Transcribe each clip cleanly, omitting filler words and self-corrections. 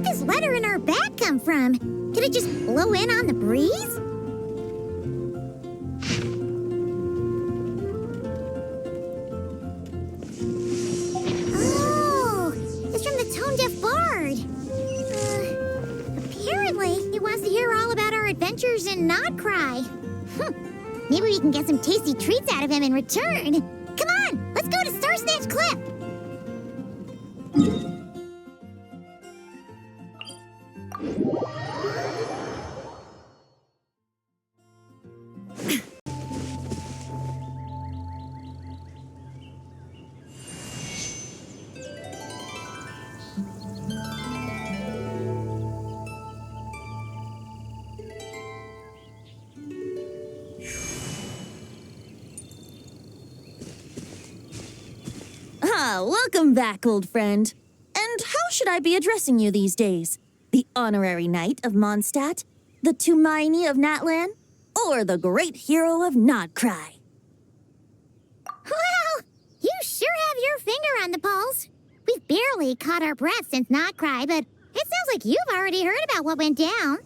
Where'd this letter in our bag come from? Did it just blow in on the breeze? Oh, it's from the tone-deaf bard. Apparently, he wants to hear all about our adventures in Nodcry. Maybe we can get some tasty treats out of him in return. Come on, let's go to Star Snatch Cliff. Welcome back, old friend. And how should I be addressing you these days? The honorary knight of Mondstadt? The Tumaini of Natlan? Or the great hero of Nodcry? Well, you sure have your finger on the pulse. We've barely caught our breath since Nodcry, but it sounds like you've already heard about what went down.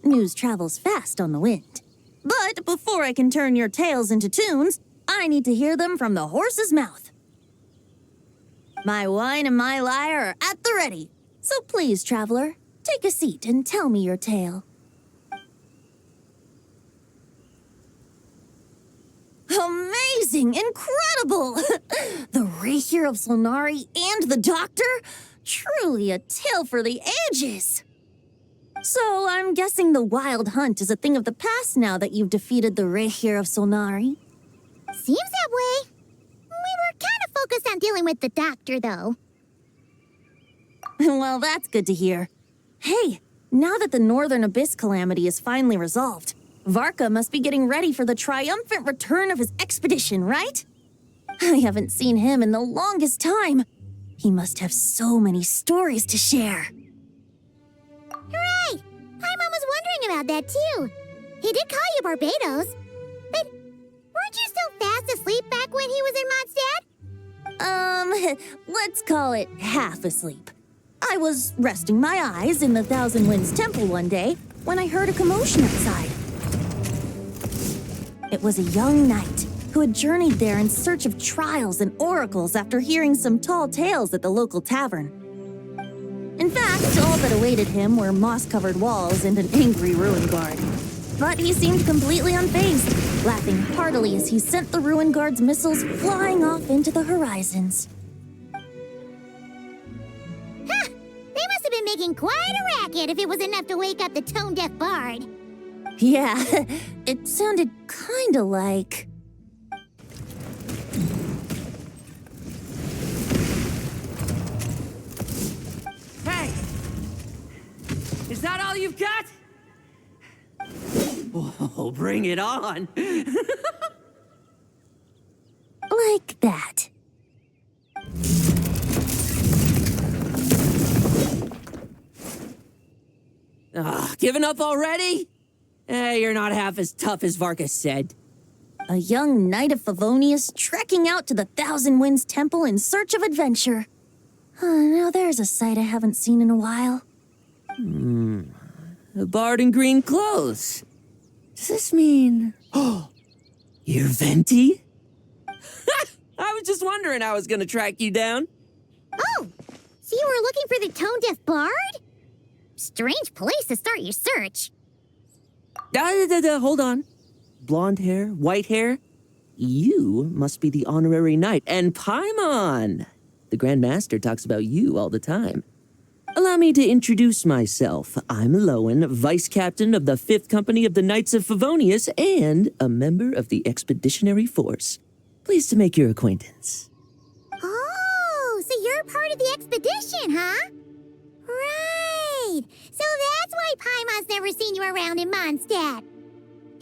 News travels fast on the wind. But before I can turn your tales into tunes, I need to hear them from the horse's mouth. My wine and my lyre are at the ready. So please, traveler, take a seat and tell me your tale. Amazing! Incredible! The Rapier of Solnari and the Doctor? Truly a tale for the ages! So I'm guessing the Wild Hunt is a thing of the past now that you've defeated the Rapier of Solnari? Seems that way. We were kind of focused on dealing with the Doctor, though. Well, that's good to hear. Hey, now that the Northern Abyss calamity is finally resolved, Varka must be getting ready for the triumphant return of his expedition, right? I haven't seen him in the longest time. He must have so many stories to share. Hooray! Paimon was wondering about that, too. He did call you Barbados, but weren't you still fast asleep back when he was in Mondstadt? Let's call it half asleep. I was resting my eyes in the Thousand Winds Temple one day when I heard a commotion outside. It was a young knight who had journeyed there in search of trials and oracles after hearing some tall tales at the local tavern. In fact, all that awaited him were moss-covered walls and an angry ruin guard. But he seemed completely unfazed, laughing heartily as he sent the ruin guard's missiles flying off into the horizons. Ha! They must have been making quite a racket if it was enough to wake up the tone-deaf bard. Yeah, it sounded kinda like... Hey! Is that all you've got? Oh, bring it on! like that. Giving up already? You're not half as tough as Varka said. A young knight of Favonius trekking out to the Thousand Winds Temple in search of adventure. Now there's a sight I haven't seen in a while. A bard in green clothes. Does this mean... Oh, you're Venti? I was just wondering how I was gonna track you down. Oh, so you were looking for the tone-deaf bard? Strange place to start your search. Hold on. Blonde hair, white hair. You must be the honorary knight. And Paimon! The Grand Master talks about you all the time. Allow me to introduce myself. I'm Lowen, Vice Captain of the 5th Company of the Knights of Favonius and a member of the Expeditionary Force. Pleased to make your acquaintance. Oh, so you're part of the expedition, huh? Right. So that's why Paimon's never seen you around in Mondstadt.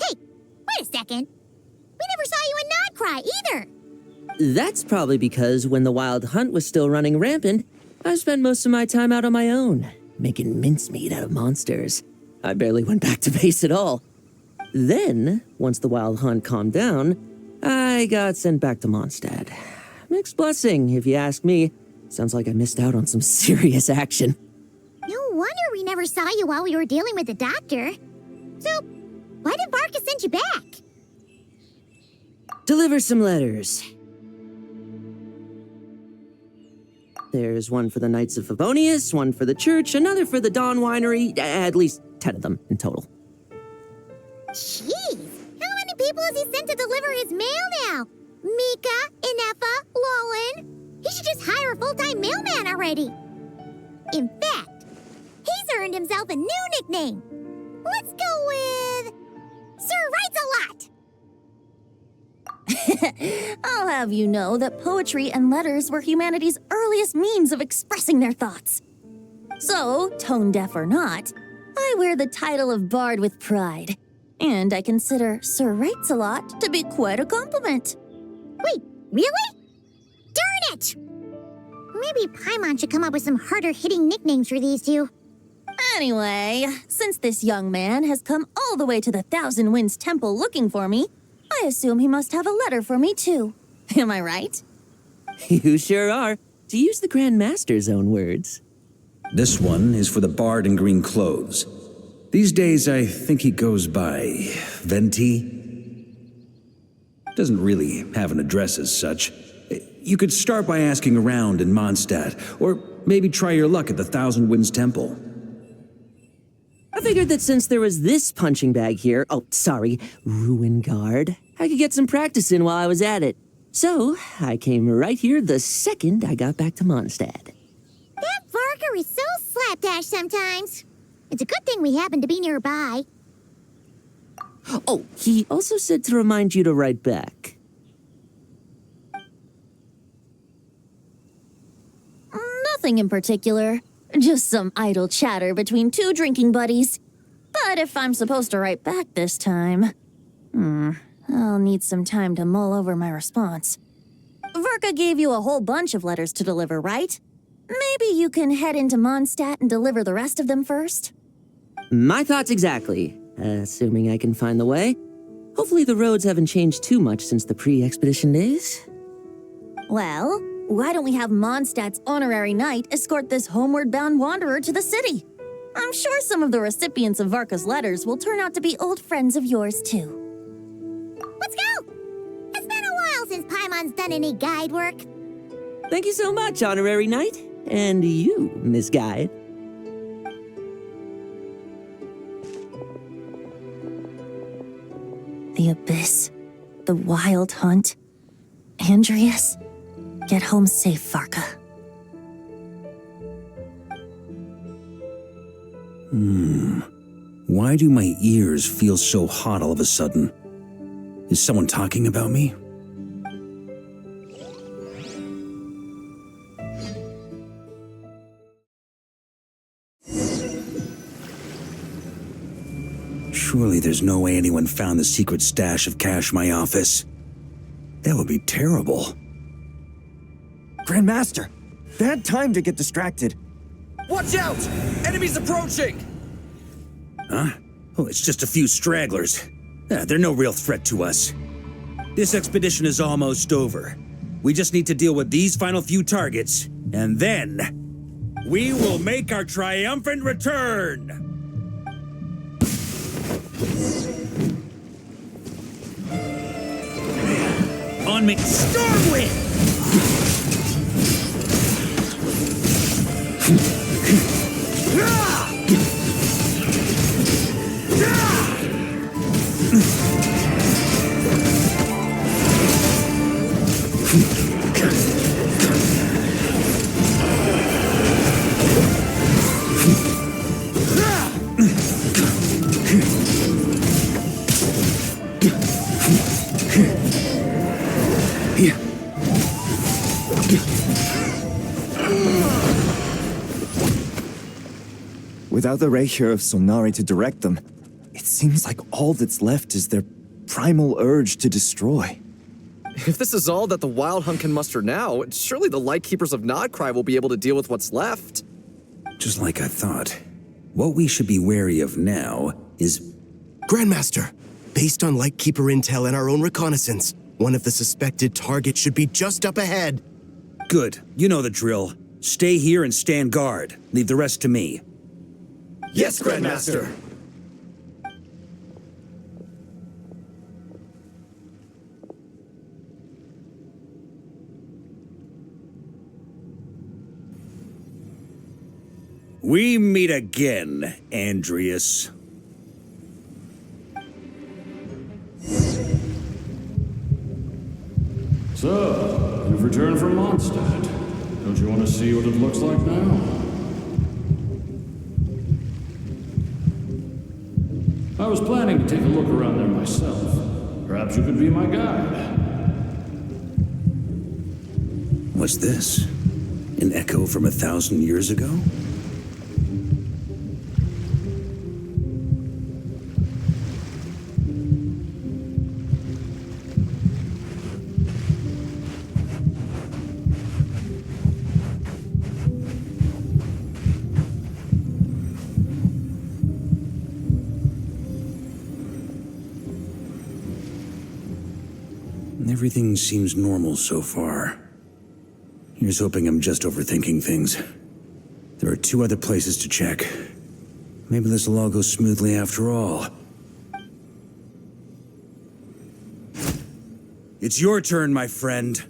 Hey, wait a second. We never saw you in Nodcry either. That's probably because when the Wild Hunt was still running rampant, I spent most of my time out on my own, making mincemeat out of monsters. I barely went back to base at all. Then, once the Wild Hunt calmed down, I got sent back to Mondstadt. Mixed blessing, if you ask me. Sounds like I missed out on some serious action. No wonder we never saw you while we were dealing with the doctor. So, why did Varka send you back? Deliver some letters. There's one for the Knights of Favonius, one for the church, another for the Dawn Winery, at least 10 of them in total. Jeez, how many people has he sent to deliver his mail now? Mika, Inefa, Lolan. He should just hire a full-time mailman already. In fact, he's earned himself a new nickname. Let's go with Sir Writes-A-Lot. I'll have you know that poetry and letters were humanity's earliest means of expressing their thoughts. So, tone deaf or not, I wear the title of Bard with pride. And I consider Sir Writes-A-Lot to be quite a compliment. Wait, really? Darn it! Maybe Paimon should come up with some harder-hitting nicknames for these two. Anyway, since this young man has come all the way to the Thousand Winds Temple looking for me, I assume he must have a letter for me too. Am I right? You sure are, to use the Grand Master's own words. This one is for the bard in green clothes. These days, I think he goes by Venti. Doesn't really have an address as such. You could start by asking around in Mondstadt, or maybe try your luck at the Thousand Winds Temple. I figured that since there was this punching bag here, Ruin Guard, I could get some practice in while I was at it. So, I came right here the second I got back to Mondstadt. That Varka is so slapdash sometimes. It's a good thing we happen to be nearby. Oh, he also said to remind you to write back. Nothing in particular. Just some idle chatter between two drinking buddies. But if I'm supposed to write back this time... I'll need some time to mull over my response. Varka gave you a whole bunch of letters to deliver, right? Maybe you can head into Mondstadt and deliver the rest of them first? My thoughts exactly, assuming I can find the way. Hopefully the roads haven't changed too much since the pre-expedition days. Well, why don't we have Mondstadt's honorary knight escort this homeward-bound wanderer to the city? I'm sure some of the recipients of Varka's letters will turn out to be old friends of yours, too. Let's go! It's been a while since Paimon's done any guide work. Thank you so much, Honorary Knight. And you, Miss Guide. The Abyss, the Wild Hunt, Andreas. Get home safe, Varka. Why do my ears feel so hot all of a sudden? Is someone talking about me? Surely there's no way anyone found the secret stash of cash in my office. That would be terrible. Grandmaster, bad time to get distracted. Watch out! Enemies approaching! Huh? Oh, it's just a few stragglers. They're no real threat to us. This expedition is almost over. We just need to deal with these final few targets, and then we will make our triumphant return! On me, Stormwind! Without the Reikir of Solnari to direct them, it seems like all that's left is their primal urge to destroy. If this is all that the Wild Hunt can muster now, surely the Lightkeepers of Nodcry will be able to deal with what's left. Just like I thought. What we should be wary of now is... Grandmaster, based on Lightkeeper intel and our own reconnaissance, one of the suspected targets should be just up ahead. Good. You know the drill. Stay here and stand guard. Leave the rest to me. Yes, Grandmaster! We meet again, Andreas. So, you've returned from Mondstadt. Don't you want to see what it looks like now? I was planning to take a look around there myself. Perhaps you could be my guide. What's this? An echo from 1,000 years ago? Everything seems normal so far. Here's hoping I'm just overthinking things. There are 2 other places to check. Maybe this will all go smoothly after all. It's your turn, my friend.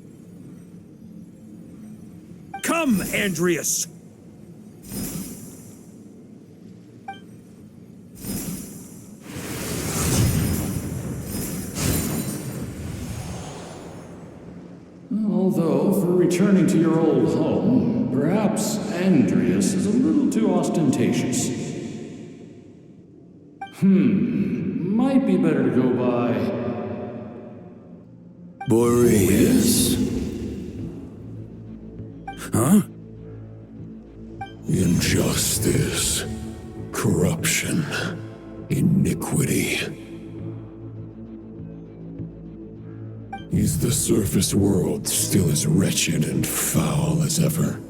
Come, Andreas! Although, for returning to your old home, perhaps Andreas is a little too ostentatious. Might be better to go by... Boreas. Huh? Injustice. Corruption. Iniquity. Is the surface world still as wretched and foul as ever?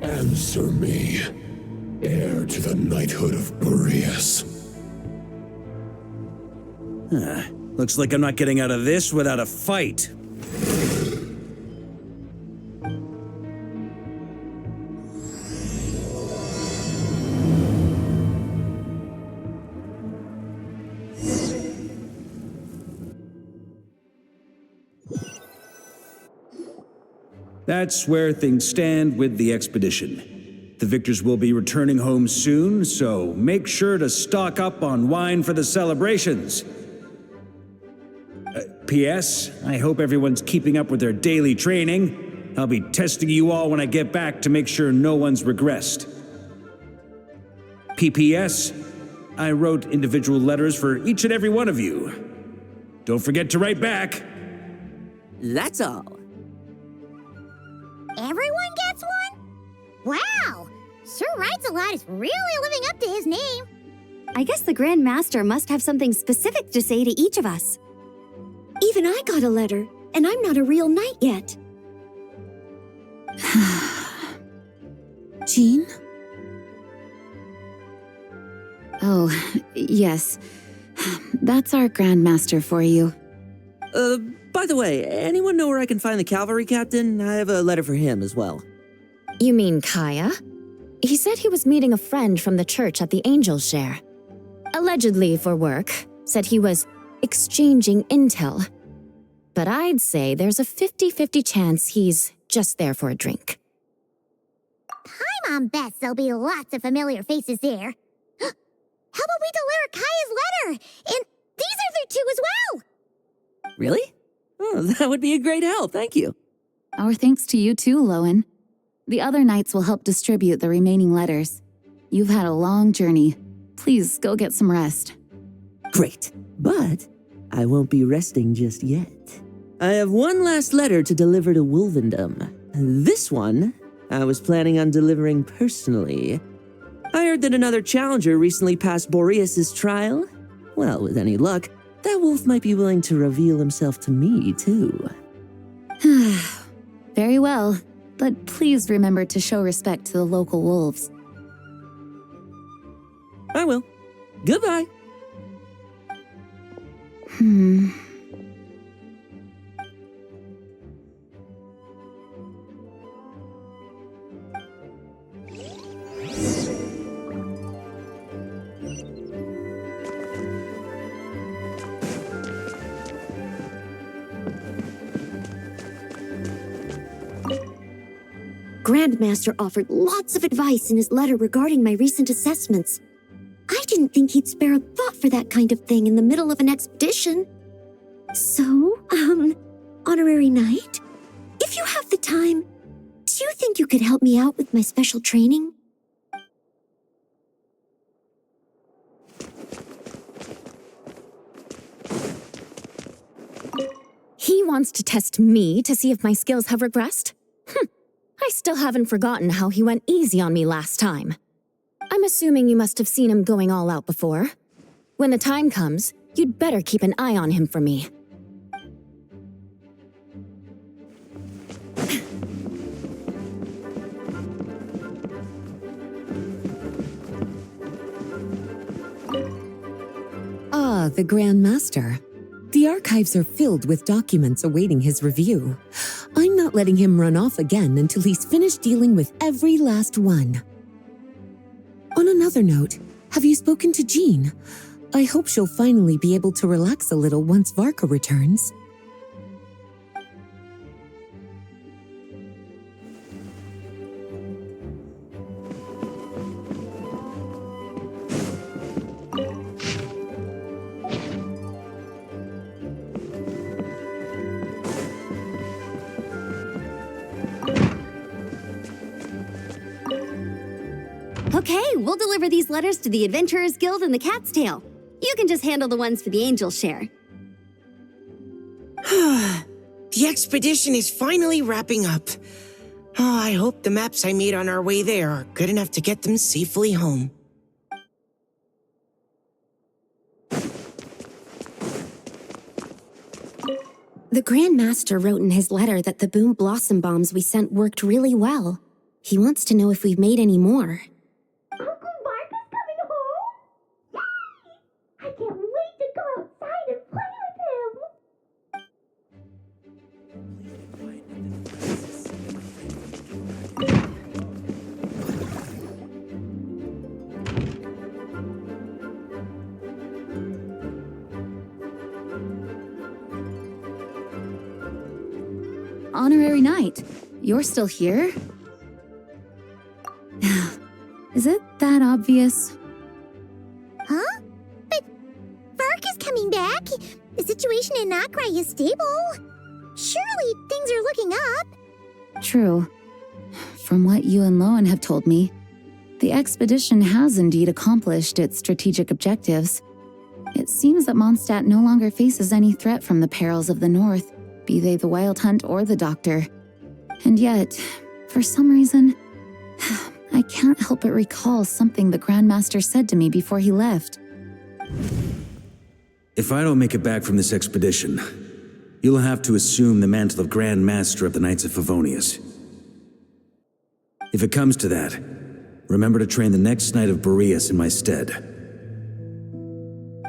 Answer me, heir to the knighthood of Boreas. Looks like I'm not getting out of this without a fight. That's where things stand with the expedition. The victors will be returning home soon, so make sure to stock up on wine for the celebrations. P.S. I hope everyone's keeping up with their daily training. I'll be testing you all when I get back to make sure no one's regressed. P.P.S. I wrote individual letters for each and every one of you. Don't forget to write back. That's all. Everyone gets one? Wow! Sir writes a lot is really living up to his name. I guess the Grand Master must have something specific to say to each of us. Even I got a letter, and I'm not a real knight yet. Jean? Oh, yes. That's our Grand Master for you. By the way, anyone know where I can find the cavalry captain? I have a letter for him as well. You mean Kaya? He said he was meeting a friend from the church at the Angel Share. Allegedly for work. Said he was exchanging intel. But I'd say there's a 50-50 chance he's just there for a drink. Paimon bets there'll be lots of familiar faces there. How about we deliver Kaya's letter? And these are their 2 as well! Really? Oh, that would be a great help, thank you. Our thanks to you too, Lowen. The other knights will help distribute the remaining letters. You've had a long journey. Please go get some rest. Great, but I won't be resting just yet. I have one last letter to deliver to Wolvendom. This one, I was planning on delivering personally. I heard that another challenger recently passed Boreas' trial. Well, with any luck, that wolf might be willing to reveal himself to me, too. Very well, but please remember to show respect to the local wolves. I will. Goodbye. Grandmaster offered lots of advice in his letter regarding my recent assessments. I didn't think he'd spare a thought for that kind of thing in the middle of an expedition. So, Honorary Knight, if you have the time, do you think you could help me out with my special training? He wants to test me to see if my skills have regressed? I still haven't forgotten how he went easy on me last time. I'm assuming you must have seen him going all out before. When the time comes, you'd better keep an eye on him for me. Ah, the Grand Master. The archives are filled with documents awaiting his review. I'm not letting him run off again until he's finished dealing with every last one. On another note, have you spoken to Jean? I hope she'll finally be able to relax a little once Varka returns. Okay, we'll deliver these letters to the Adventurers Guild and the Cat's Tail. You can just handle the ones for the Angel's share. The expedition is finally wrapping up. Oh, I hope the maps I made on our way there are good enough to get them safely home. The Grand Master wrote in his letter that the Boom Blossom Bombs we sent worked really well. He wants to know if we've made any more. Uncle Varka's coming home? Yay! I can't wait to go outside and play with him! Honorary Knight, you're still here? Is it that obvious? Huh? But Varka's coming back. The situation in Nakrai is stable. Surely things are looking up. True. From what you and Lowen have told me, the expedition has indeed accomplished its strategic objectives. It seems that Mondstadt no longer faces any threat from the perils of the North, be they the Wild Hunt or the Doctor. And yet, for some reason, I can't help but recall something the Grandmaster said to me before he left. If I don't make it back from this expedition, you'll have to assume the mantle of Grand Master of the Knights of Favonius. If it comes to that, remember to train the next Knight of Boreas in my stead.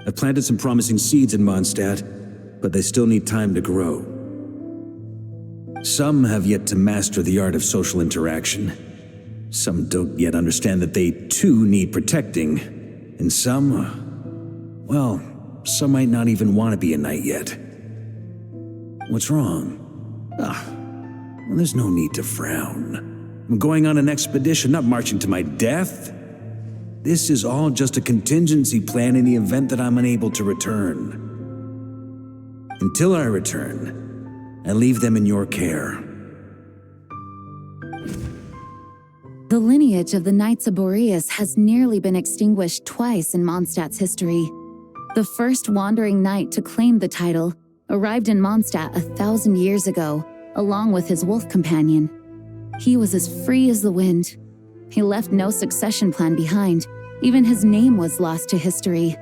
I've planted some promising seeds in Mondstadt, but they still need time to grow. Some have yet to master the art of social interaction. Some don't yet understand that they too need protecting. And some, well, some might not even want to be a knight yet. What's wrong? Well, there's no need to frown. I'm going on an expedition, not marching to my death. This is all just a contingency plan in the event that I'm unable to return. Until I return, I leave them in your care. The lineage of the Knights of Boreas has nearly been extinguished twice in Mondstadt's history. The first wandering knight to claim the title arrived in Mondstadt 1,000 years ago, along with his wolf companion. He was as free as the wind. He left no succession plan behind. Even his name was lost to history.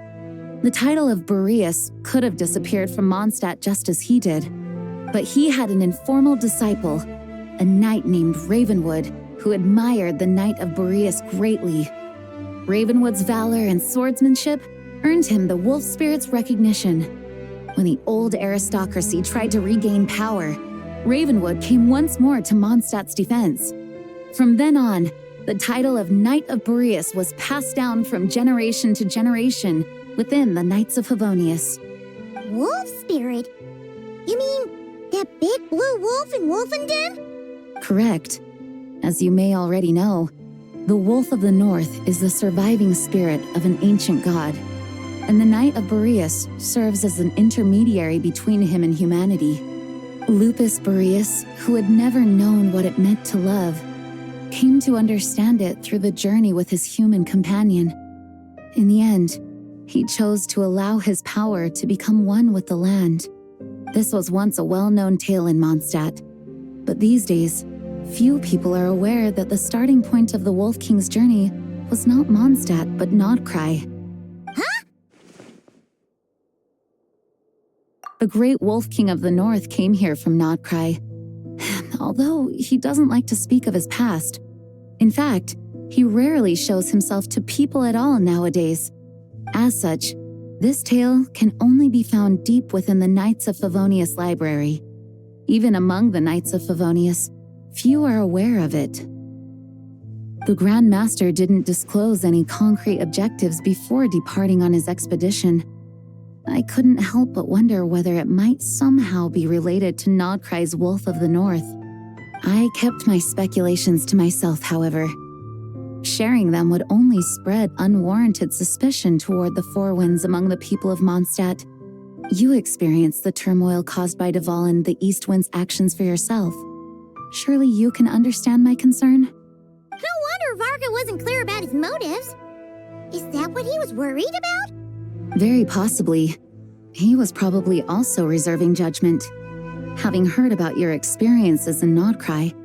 The title of Boreas could have disappeared from Mondstadt just as he did. But he had an informal disciple, a knight named Ravenwood, who admired the Knight of Boreas greatly. Ravenwood's valor and swordsmanship earned him the wolf spirit's recognition. When the old aristocracy tried to regain power, Ravenwood came once more to Mondstadt's defense. From then on, the title of Knight of Boreas was passed down from generation to generation within the Knights of Favonius. Wolf spirit? You mean that big blue wolf in Wolfenden? Correct. As you may already know, the Wolf of the North is the surviving spirit of an ancient god, and the Knight of Boreas serves as an intermediary between him and humanity. Lupus Boreas, who had never known what it meant to love, came to understand it through the journey with his human companion. In the end, he chose to allow his power to become one with the land. This was once a well-known tale in Mondstadt, but these days, few people are aware that the starting point of the Wolf King's journey was not Mondstadt, but Nodcry. Huh? The great Wolf King of the North came here from Nodcry, although he doesn't like to speak of his past. In fact, he rarely shows himself to people at all nowadays. As such, this tale can only be found deep within the Knights of Favonius library. Even among the Knights of Favonius, few are aware of it. The Grand Master didn't disclose any concrete objectives before departing on his expedition. I couldn't help but wonder whether it might somehow be related to Nodcry's Wolf of the North. I kept my speculations to myself, however. Sharing them would only spread unwarranted suspicion toward the Four Winds among the people of Mondstadt. You experienced the turmoil caused by Duval and the East Wind's actions for yourself. Surely you can understand my concern? No wonder Varka wasn't clear about his motives. Is that what he was worried about? Very possibly. He was probably also reserving judgment. Having heard about your experiences in Nodcry,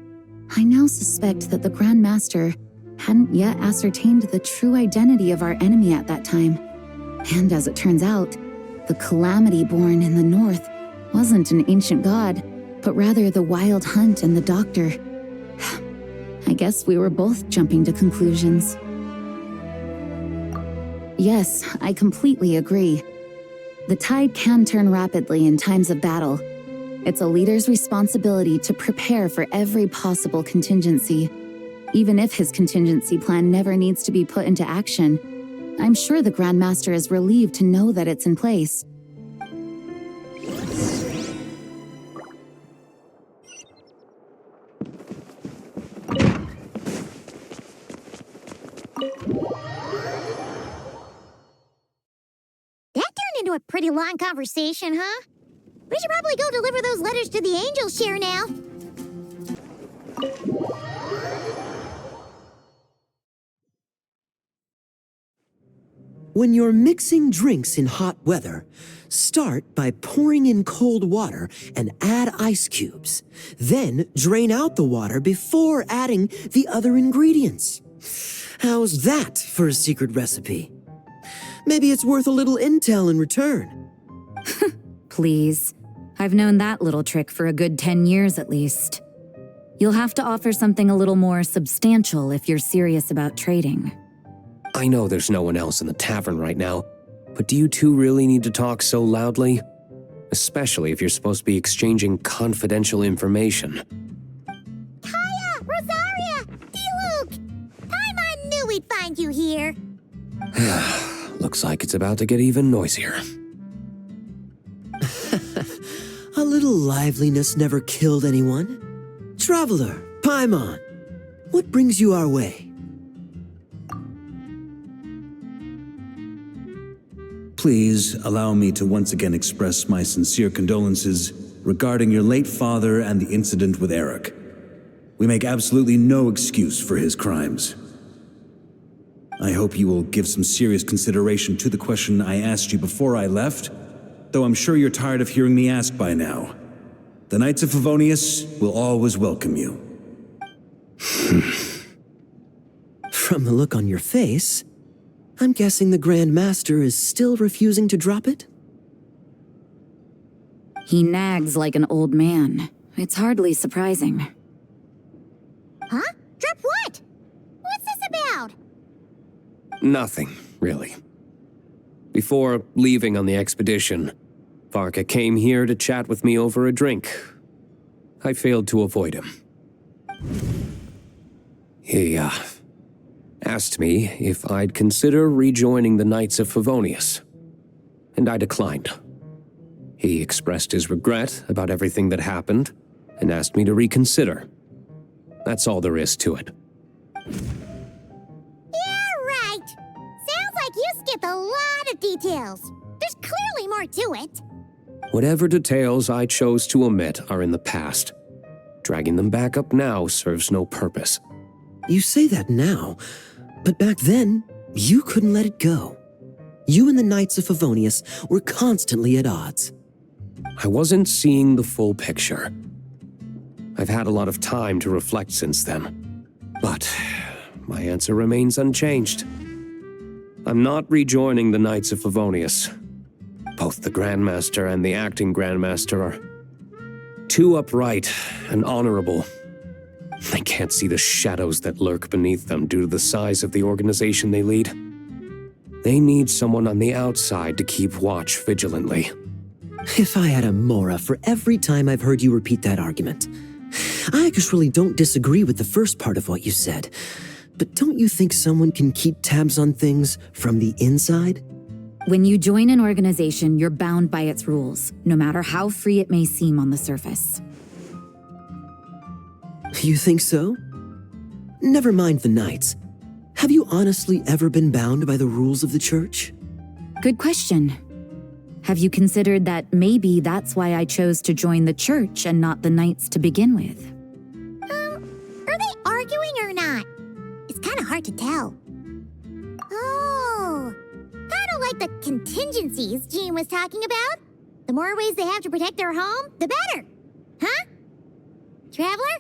I now suspect that the Grand Master hadn't yet ascertained the true identity of our enemy at that time. And as it turns out, the calamity born in the north wasn't an ancient god, but rather the Wild Hunt and the Doctor. I guess we were both jumping to conclusions. Yes, I completely agree. The tide can turn rapidly in times of battle. It's a leader's responsibility to prepare for every possible contingency. Even if his contingency plan never needs to be put into action, I'm sure the Grand Master is relieved to know that it's in place. That turned into a pretty long conversation, huh? We should probably go deliver those letters to the Angel Share now. When you're mixing drinks in hot weather, start by pouring in cold water and add ice cubes. Then drain out the water before adding the other ingredients. How's that for a secret recipe? Maybe it's worth a little intel in return. Please. I've known that little trick for a good 10 years at least. You'll have to offer something a little more substantial if you're serious about trading. I know there's no one else in the tavern right now, but do you two really need to talk so loudly? Especially if you're supposed to be exchanging confidential information. Kaya! Rosaria! D-Luke! Paimon knew we'd find you here. Looks like it's about to get even noisier. A little liveliness never killed anyone. Traveler, Paimon, what brings you our way? Please allow me to once again express my sincere condolences regarding your late father and the incident with Eric. We make absolutely no excuse for his crimes. I hope you will give some serious consideration to the question I asked you before I left, though I'm sure you're tired of hearing me ask by now. The Knights of Favonius will always welcome you. From the look on your face, I'm guessing the Grand Master is still refusing to drop it? He nags like an old man. It's hardly surprising. Huh? Drop what? What's this about? Nothing, really. Before leaving on the expedition, Varka came here to chat with me over a drink. I failed to avoid him. He, asked me if I'd consider rejoining the Knights of Favonius, and I declined. He expressed his regret about everything that happened and asked me to reconsider. That's all there is to it. Yeah, right. Sounds like you skipped a lot of details. There's clearly more to it. Whatever details I chose to omit are in the past. Dragging them back up now serves no purpose. You say that now, but back then, you couldn't let it go. You and the Knights of Favonius were constantly at odds. I wasn't seeing the full picture. I've had a lot of time to reflect since then. But my answer remains unchanged. I'm not rejoining the Knights of Favonius. Both the Grandmaster and the acting Grandmaster are too upright and honorable. They can't see the shadows that lurk beneath them due to the size of the organization they lead. They need someone on the outside to keep watch vigilantly. If I had a Mora for every time I've heard you repeat that argument. I actually don't disagree with the first part of what you said, but don't you think someone can keep tabs on things from the inside? When you join an organization, you're bound by its rules, no matter how free it may seem on the surface. You think so? Never mind the Knights. Have you honestly ever been bound by the rules of the Church? Good question. Have you considered that maybe that's why I chose to join the Church and not the Knights to begin with? Are they arguing or not? It's kind of hard to tell. Oh, kind of like the contingencies Jean was talking about. The more ways they have to protect their home, the better. Huh? Traveler?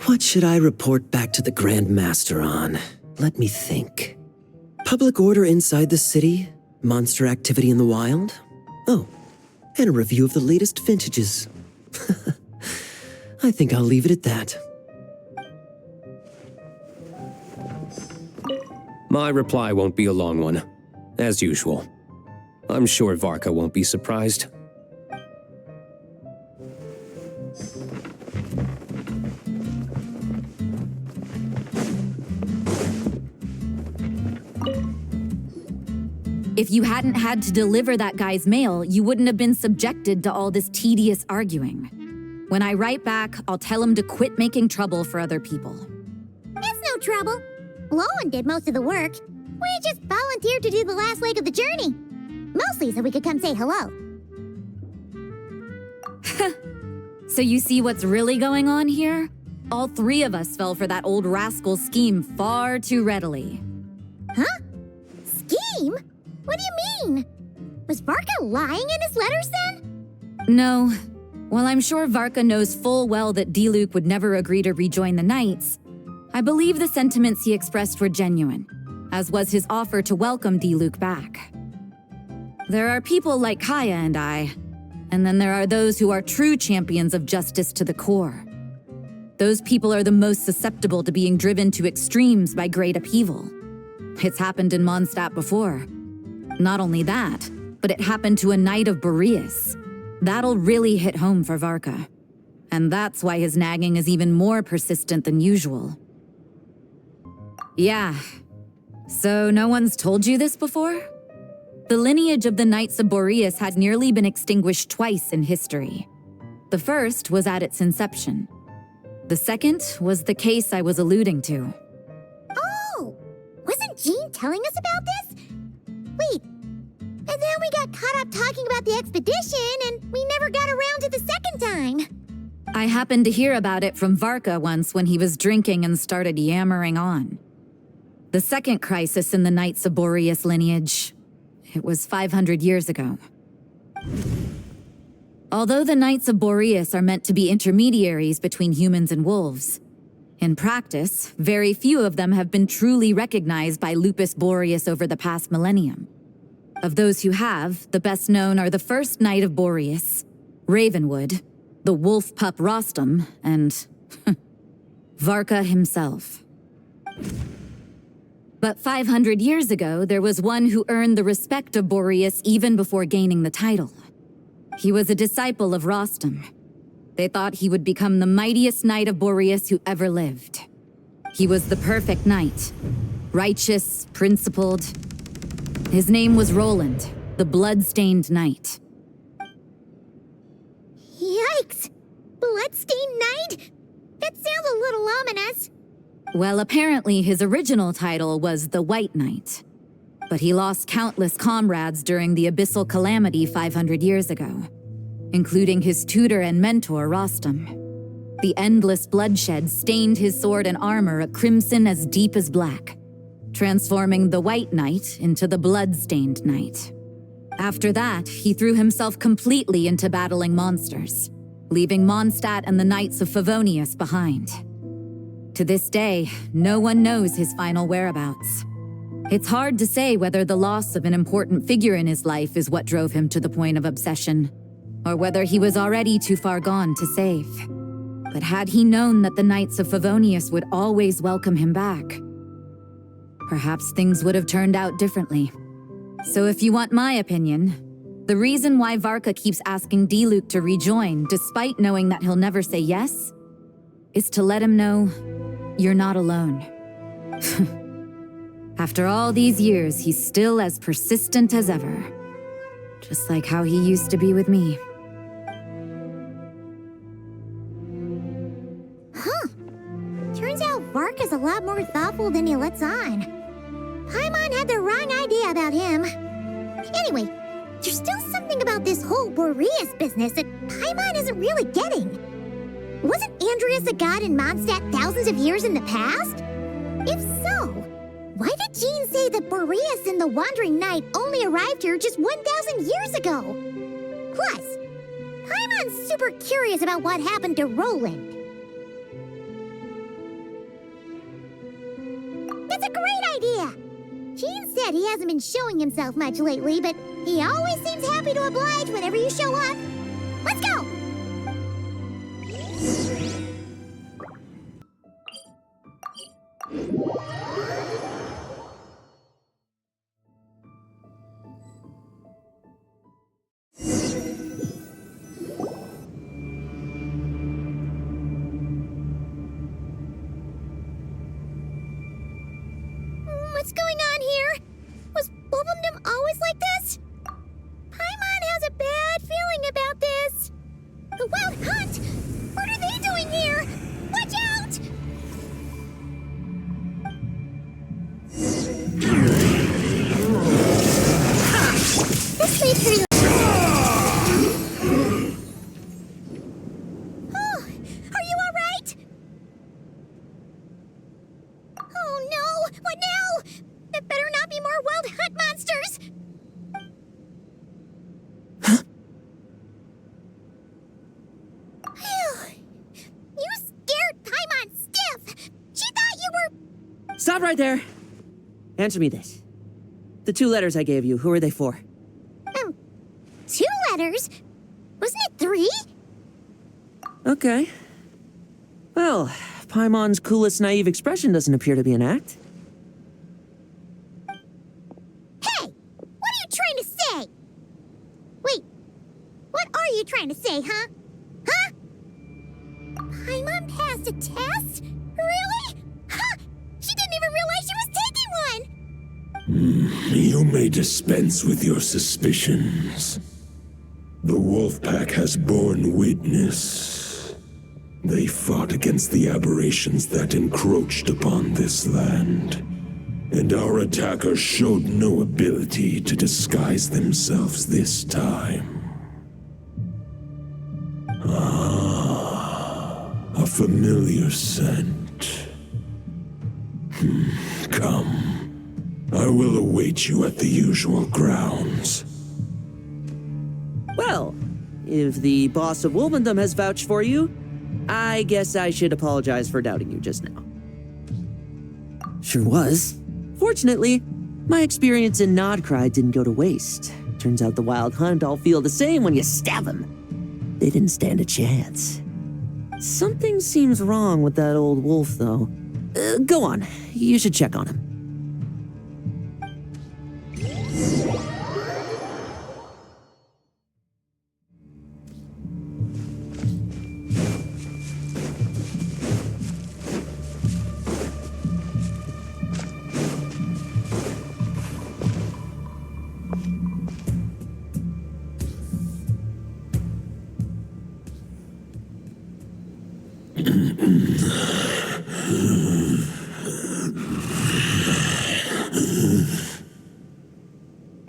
What should I report back to the Grand Master on? Let me think. Public order inside the city, monster activity in the wild. Oh, and a review of the latest vintages. I think I'll leave it at that. My reply won't be a long one, as usual. I'm sure Varka won't be surprised. If you hadn't had to deliver that guy's mail, you wouldn't have been subjected to all this tedious arguing. When I write back, I'll tell him to quit making trouble for other people. It's no trouble. Lowen did most of the work. We just volunteered to do the last leg of the journey. Mostly so we could come say hello. So you see what's really going on here? All three of us fell for that old rascal's scheme far too readily. Huh? Scheme? What do you mean? Was Varka lying in his letters then? No. While I'm sure Varka knows full well that Diluc would never agree to rejoin the Knights, I believe the sentiments he expressed were genuine, as was his offer to welcome Diluc back. There are people like Kaya and I, and then there are those who are true champions of justice to the core. Those people are the most susceptible to being driven to extremes by great upheaval. It's happened in Mondstadt before. Not only that, but it happened to a Knight of Boreas. That'll really hit home for Varka. And that's why his nagging is even more persistent than usual. Yeah. So no one's told you this before? The lineage of the Knights of Boreas had nearly been extinguished twice in history. The first was at its inception. The second was the case I was alluding to. Oh! Wasn't Jean telling us about this? Wait, and then we got caught up talking about the expedition, and we never got around to the second time. I happened to hear about it from Varka once when he was drinking and started yammering on. The second crisis in the Knights of Boreas lineage. It was 500 years ago. Although the Knights of Boreas are meant to be intermediaries between humans and wolves, in practice, very few of them have been truly recognized by Lupus Boreas over the past millennium. Of those who have, the best known are the first Knight of Boreas, Ravenwood, the wolf pup Rostam, and Varka himself. But 500 years ago, there was one who earned the respect of Boreas even before gaining the title. He was a disciple of Rostam. They thought he would become the mightiest Knight of Boreas who ever lived. He was the perfect knight, Righteous, principled. His name was Roland, the Blood-Stained Knight. Yikes! Bloodstained Knight? That sounds a little ominous. Well, apparently his original title was the White Knight. But he lost countless comrades during the Abyssal Calamity 500 years ago, including his tutor and mentor, Rostam. The endless bloodshed stained his sword and armor a crimson as deep as black, transforming the White Knight into the Blood-Stained Knight. After that, he threw himself completely into battling monsters, leaving Mondstadt and the Knights of Favonius behind. To this day, no one knows his final whereabouts. It's hard to say whether the loss of an important figure in his life is what drove him to the point of obsession, or whether he was already too far gone to save. But had he known that the Knights of Favonius would always welcome him back, perhaps things would have turned out differently. So if you want my opinion, the reason why Varka keeps asking Diluc to rejoin, despite knowing that he'll never say yes, is to let him know you're not alone. After all these years, he's still as persistent as ever. Just like how he used to be with me. Huh. Turns out Varka's a lot more thoughtful than he lets on. Paimon had the wrong idea about him. Anyway, there's still something about this whole Boreas business that Paimon isn't really getting. Wasn't Andreas a god in Mondstadt thousands of years in the past? If so, why did Jean say that Boreas and the Wandering Knight only arrived here just 1,000 years ago? Plus, Paimon's super curious about what happened to Roland. That's a great idea! Jean said he hasn't been showing himself much lately, but he always seems happy to oblige whenever you show up. Let's go! What's going on here? Was Bulbumdum always like this? Paimon has a bad feeling about this. The Wild Hunt? What are they doing here? Watch out! This leads through the... Oh, are you all right? Oh no! What now? It better not be more Wild Hunt monsters! Phew. You scared Paimon stiff! She thought you were... Stop right there! Answer me this. The 2 letters I gave you, who are they for? 2 letters? Wasn't it 3? Okay. Well, Paimon's coolest naive expression doesn't appear to be an act. Hey! What are you trying to say? Wait, what are you trying to say, huh? Huh? Paimon passed a test? Really? Huh! She didn't even realize she was taking one! You may dispense with your suspicions. The Wolfpack has borne witness. They fought against the aberrations that encroached upon this land, and our attackers showed no ability to disguise themselves this time. Ah, a familiar scent. Come. I will await you at the usual grounds. Well, if the boss of Wolvendom has vouched for you, I guess I should apologize for doubting you just now. Sure was. Fortunately, my experience in Nodcry didn't go to waste. Turns out the Wild Hunt all feel the same when you stab them. They didn't stand a chance. Something seems wrong with that old wolf, though. Go on. You should check on him.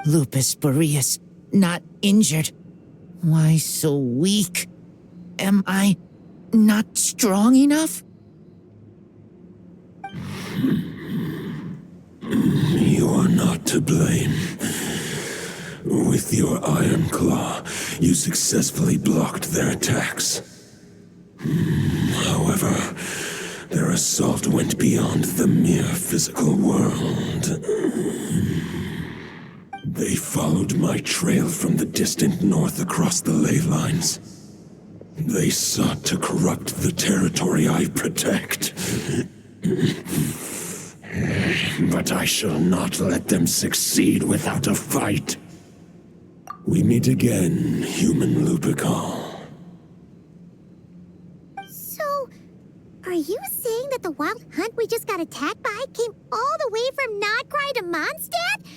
Lupus Boreas, not injured. Why so weak? Am I not strong enough? You are not to blame. With your Iron Claw, you successfully blocked their attacks. However, their assault went beyond the mere physical world. They followed my trail from the distant north across the ley lines. They sought to corrupt the territory I protect. But I shall not let them succeed without a fight. We meet again, human Lupical. So, are you saying that the wild hunt we just got attacked by came all the way from Notcry to Mondstadt?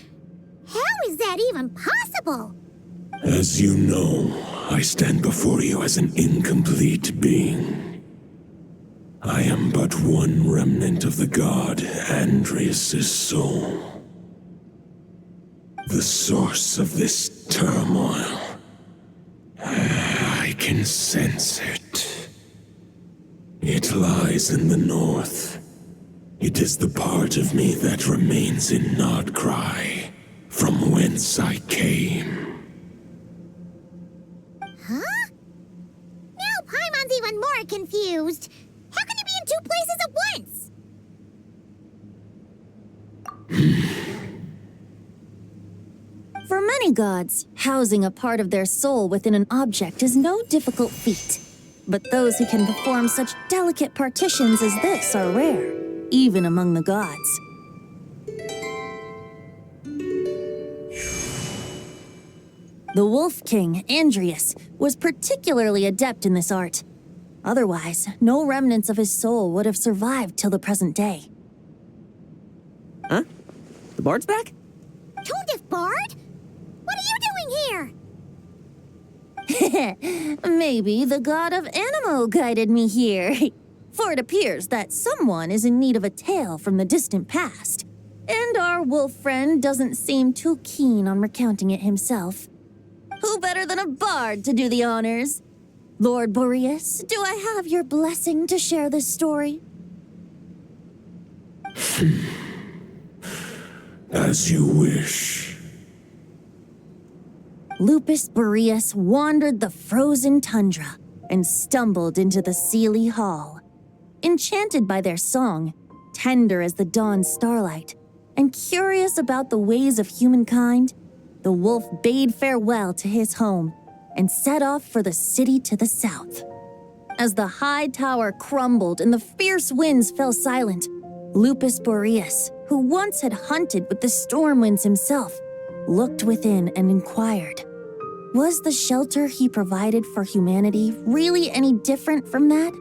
How is that even possible? As you know, I stand before you as an incomplete being. I am but one remnant of the god Andrias' soul. The source of this turmoil. I can sense it. It lies in the north. It is the part of me that remains in Notcry, from whence I came. Huh? Now Paimon's even more confused. How can you be in two places at once? For many gods, housing a part of their soul within an object is no difficult feat. But those who can perform such delicate partitions as this are rare, even among the gods. The Wolf King, Andrias, was particularly adept in this art. Otherwise, no remnants of his soul would have survived till the present day. Huh? The bard's back? Tone-deaf bard? What are you doing here? Maybe the god of Animo guided me here. For it appears that someone is in need of a tale from the distant past. And our wolf friend doesn't seem too keen on recounting it himself. Who better than a bard to do the honors? Lord Boreas, do I have your blessing to share this story? As you wish. Lupus Boreas wandered the frozen tundra and stumbled into the Seelie Hall. Enchanted by their song, tender as the dawn starlight, and curious about the ways of humankind, the wolf bade farewell to his home and set off for the city to the south. As the high tower crumbled and the fierce winds fell silent, Lupus Boreas, who once had hunted with the storm winds himself, looked within and inquired, was the shelter he provided for humanity really any different from that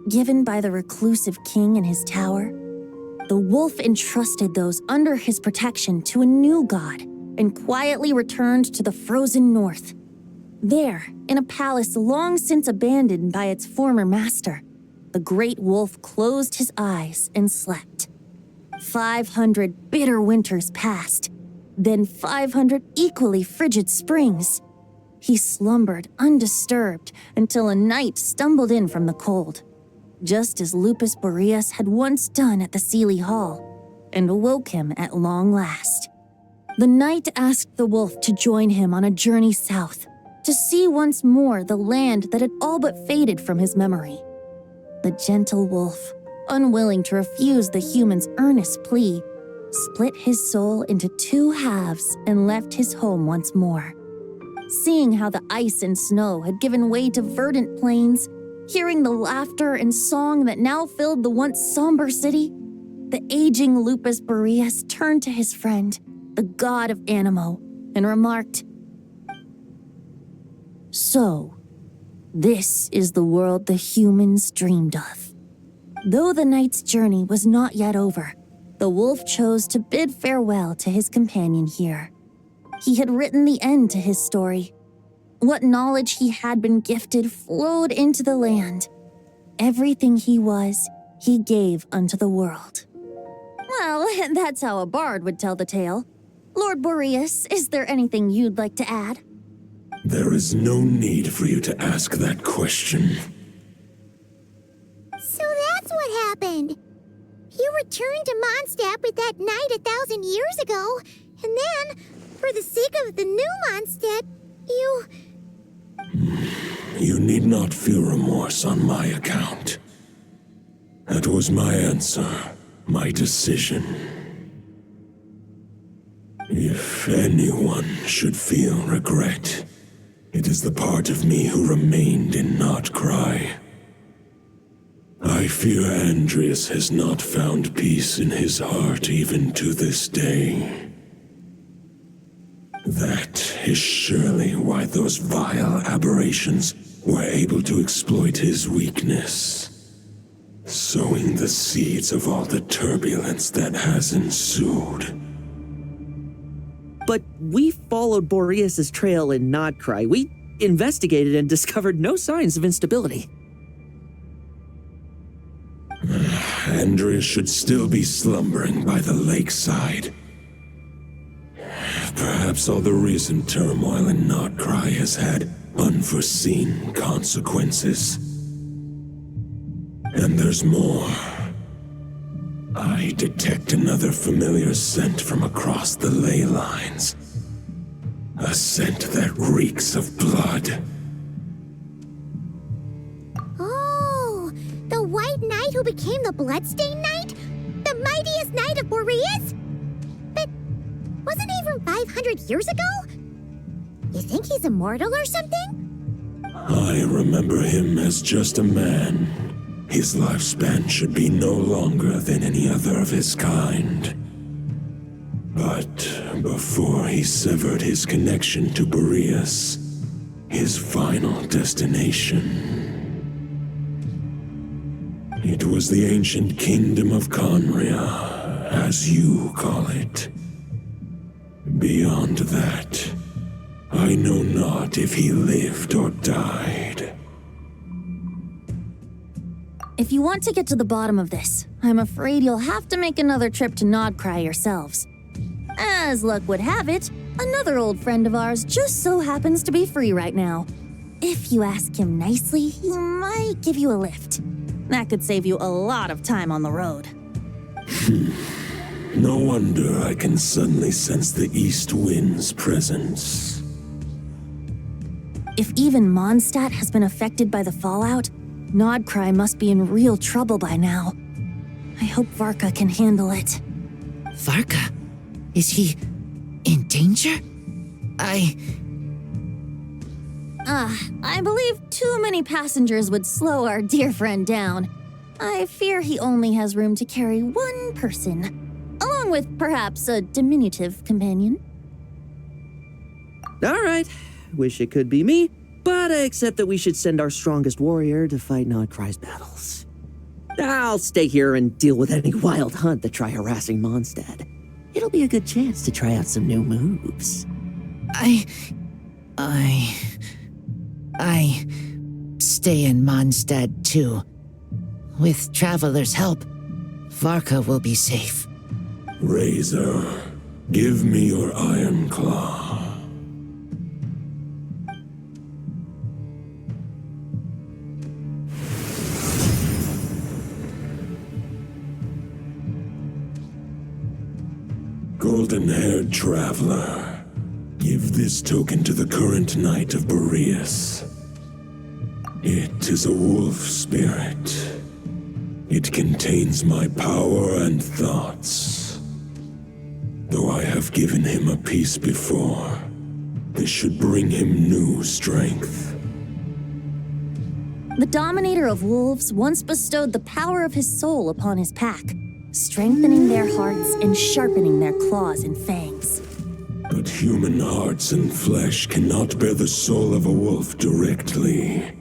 given by the reclusive king in his tower? The wolf entrusted those under his protection to a new god and quietly returned to the frozen north. There, in a palace long since abandoned by its former master, the great wolf closed his eyes and slept. 500 bitter winters passed, then 500 equally frigid springs. He slumbered undisturbed until a night stumbled in from the cold, just as Lupus Boreas had once done at the Seelie Hall, and awoke him at long last. The night asked the wolf to join him on a journey south, to see once more the land that had all but faded from his memory. The gentle wolf, unwilling to refuse the human's earnest plea, split his soul into two halves and left his home once more. Seeing how the ice and snow had given way to verdant plains, hearing the laughter and song that now filled the once somber city, the aging Lupus Boreas turned to his friend, the god of Animo, and remarked, "So, this is the world the humans dreamed of." Though the night's journey was not yet over, the wolf chose to bid farewell to his companion here. He had written the end to his story. What knowledge he had been gifted flowed into the land. Everything he was, he gave unto the world. Well, that's how a bard would tell the tale. Lord Boreas, is there anything you'd like to add? There is no need for you to ask that question. So that's what happened. You returned to Mondstadt with that knight 1,000 years ago, and then, for the sake of the new Mondstadt, you... You need not feel remorse on my account. That was my answer, my decision. If anyone should feel regret, it is the part of me who remained in Notcry. I fear Andreas has not found peace in his heart even to this day. That is surely why those vile aberrations were able to exploit his weakness, sowing the seeds of all the turbulence that has ensued. But we followed Boreas' trail in Notcry. We investigated and discovered no signs of instability. Andreas should still be slumbering by the lakeside. Perhaps all the recent turmoil in Notcry has had unforeseen consequences. And there's more. I detect another familiar scent from across the ley lines. A scent that reeks of blood. Oh, the White Knight who became the Bloodstained Knight? The mightiest knight of Boreas? But wasn't he from 500 years ago? You think he's immortal or something? I remember him as just a man. His lifespan should be no longer than any other of his kind. But before he severed his connection to Boreas, his final destination, it was the ancient kingdom of Conria, as you call it. Beyond that, I know not if he lived or died. If you want to get to the bottom of this, I'm afraid you'll have to make another trip to Nodcry yourselves. As luck would have it, another old friend of ours just so happens to be free right now. If you ask him nicely, he might give you a lift. That could save you a lot of time on the road. No wonder I can suddenly sense the east wind's presence. If even Mondstadt has been affected by the fallout, Nodcry must be in real trouble by now. I hope Varka can handle it. Varka? Is he in danger? I believe too many passengers would slow our dear friend down. I fear he only has room to carry one person, along with perhaps a diminutive companion. All right. Wish it could be me, but I accept that we should send our strongest warrior to fight Nodcry's battles. I'll stay here and deal with any wild hunt that try harassing Mondstadt. It'll be a good chance to try out some new moves. I stay in Mondstadt too. With Traveler's help, Varka will be safe. Razor, give me your iron claw. Golden-haired traveler, give this token to the current knight of Boreas. It is a wolf spirit. It contains my power and thoughts. Though I have given him a piece before, this should bring him new strength. The Dominator of Wolves once bestowed the power of his soul upon his pack, strengthening their hearts and sharpening their claws and fangs. But human hearts and flesh cannot bear the soul of a wolf directly.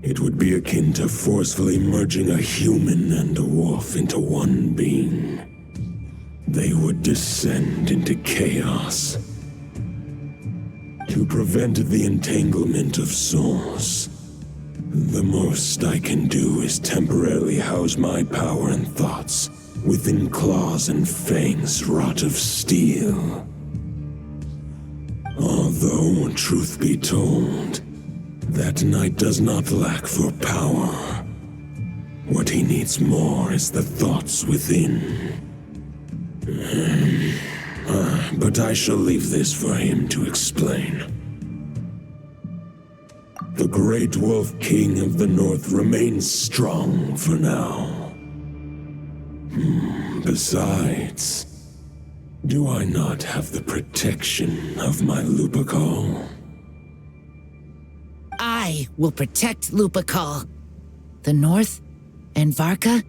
It would be akin to forcefully merging a human and a wolf into one being. They would descend into chaos. To prevent the entanglement of souls, The most I can do is temporarily house my power and thoughts within claws and fangs wrought of steel. Although, truth be told, that knight does not lack for power. What he needs more is the thoughts within. But I shall leave this for him to explain. The Great Wolf King of the North remains strong for now. Besides, do I not have the protection of my Lupacol? I will protect Lupacol. The North and Varka,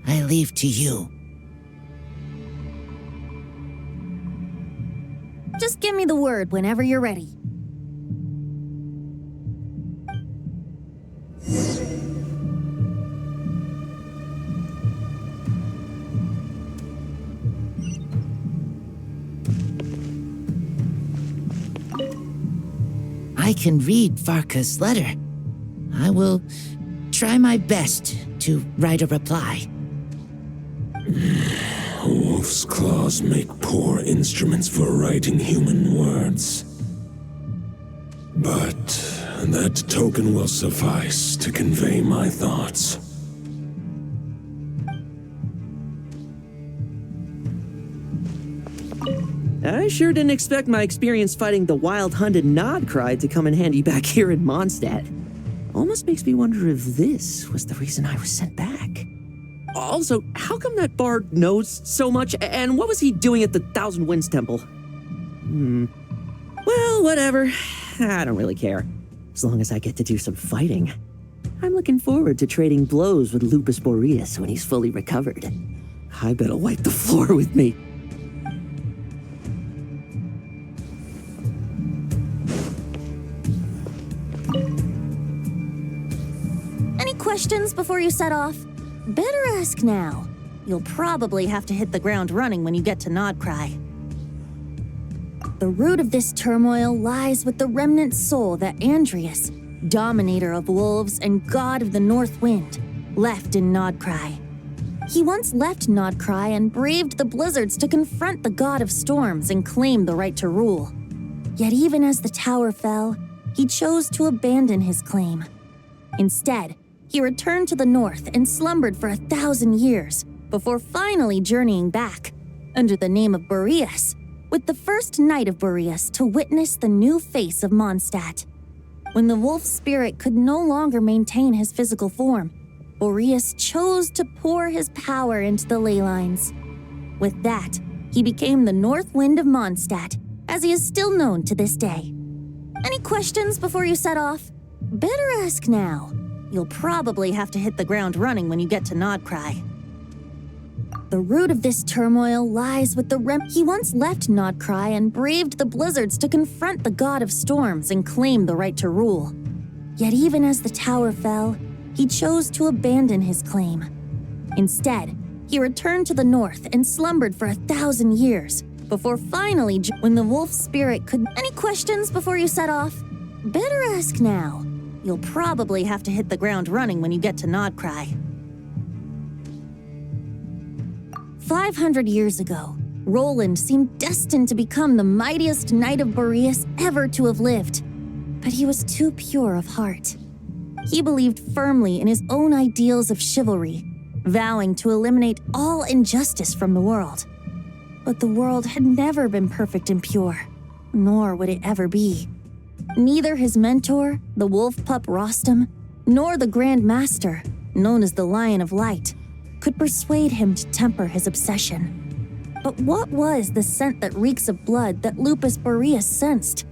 I leave to you. Just give me the word whenever you're ready. I can read Varka's letter. I will try my best to write a reply. Wolf's claws make poor instruments for writing human words. But that token will suffice to convey my thoughts. I sure didn't expect my experience fighting the wild-hunted Nodcry to come in handy back here in Mondstadt. Almost makes me wonder if this was the reason I was sent back. Also, how come that bard knows so much, and what was he doing at the Thousand Winds Temple? Well, whatever. I don't really care. As long as I get to do some fighting. I'm looking forward to trading blows with Lupus Boreas when he's fully recovered. I bet he'll wipe the floor with me. Any questions before you set off? Better ask now. You'll probably have to hit the ground running when you get to Nodcry. The root of this turmoil lies with the remnant soul that Andreas, dominator of wolves and god of the North Wind, left in Nodcry. He once left Nodcry and braved the blizzards to confront the god of storms and claim the right to rule. Yet even as the tower fell, he chose to abandon his claim. Instead, he returned to the north and slumbered for 1,000 years before finally journeying back, under the name of Boreas, with the first knight of Boreas to witness the new face of Mondstadt. When the wolf spirit could no longer maintain his physical form, Boreas chose to pour his power into the ley lines. With that, he became the North Wind of Mondstadt, as he is still known to this day. Any questions before you set off? Better ask now. You'll probably have to hit the ground running when you get to Nodcry. The root of this turmoil lies with the He once left Nodcry and braved the blizzards to confront the god of storms and claim the right to rule. Yet even as the tower fell, he chose to abandon his claim. Instead, he returned to the north and slumbered for 1,000 years before finally when the wolf spirit could... Any questions before you set off? Better ask now. You'll probably have to hit the ground running when you get to Nodcry. 500 years ago, Roland seemed destined to become the mightiest knight of Boreas ever to have lived. But he was too pure of heart. He believed firmly in his own ideals of chivalry, vowing to eliminate all injustice from the world. But the world had never been perfect and pure, nor would it ever be. Neither his mentor, the wolf pup Rostam, nor the Grand Master, known as the Lion of Light, could persuade him to temper his obsession. But what was the scent that reeks of blood that Lupus Boreas sensed?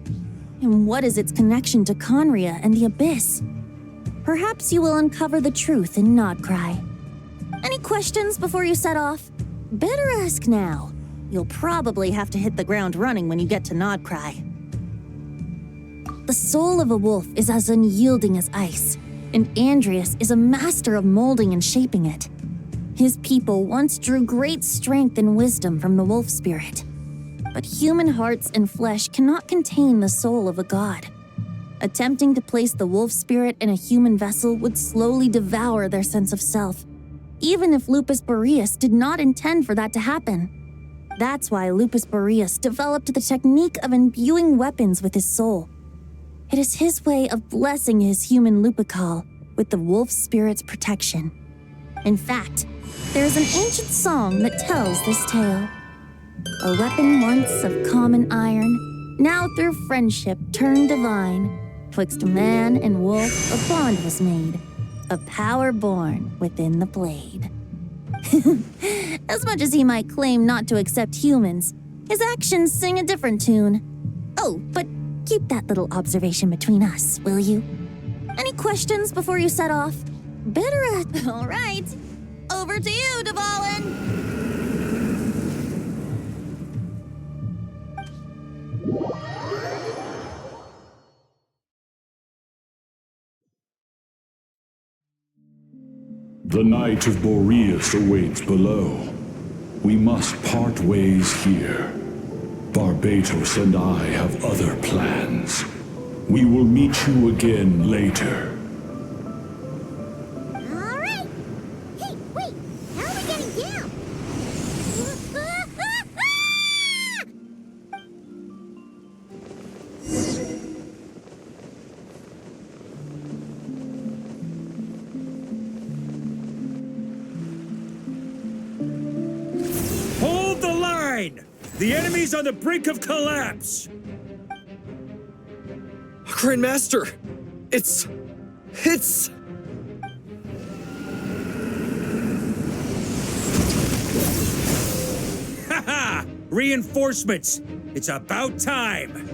And what is its connection to Conria and the Abyss? Perhaps you will uncover the truth in Nodcry. Any questions before you set off? Better ask now. You'll probably have to hit the ground running when you get to Nodcry. The soul of a wolf is as unyielding as ice, and Andreas is a master of molding and shaping it. His people once drew great strength and wisdom from the wolf spirit. But human hearts and flesh cannot contain the soul of a god. Attempting to place the wolf spirit in a human vessel would slowly devour their sense of self, even if Lupus Boreas did not intend for that to happen. That's why Lupus Boreas developed the technique of imbuing weapons with his soul. It is his way of blessing his human Lupical with the wolf spirit's protection. In fact, there is an ancient song that tells this tale. A weapon once of common iron, now through friendship turned divine. Twixt man and wolf a bond was made, a power born within the blade. As much as he might claim not to accept humans, his actions sing a different tune. Oh, but keep that little observation between us, will you? Any questions before you set off? All right. Over to you, Dvalin. The Knight of Boreas awaits below. We must part ways here. Barbatos and I have other plans. We will meet you again later. All right. Hey, wait. How are we getting down? Hold the line! The enemy's on the brink of collapse! Grandmaster! It's... Haha! Reinforcements! It's about time!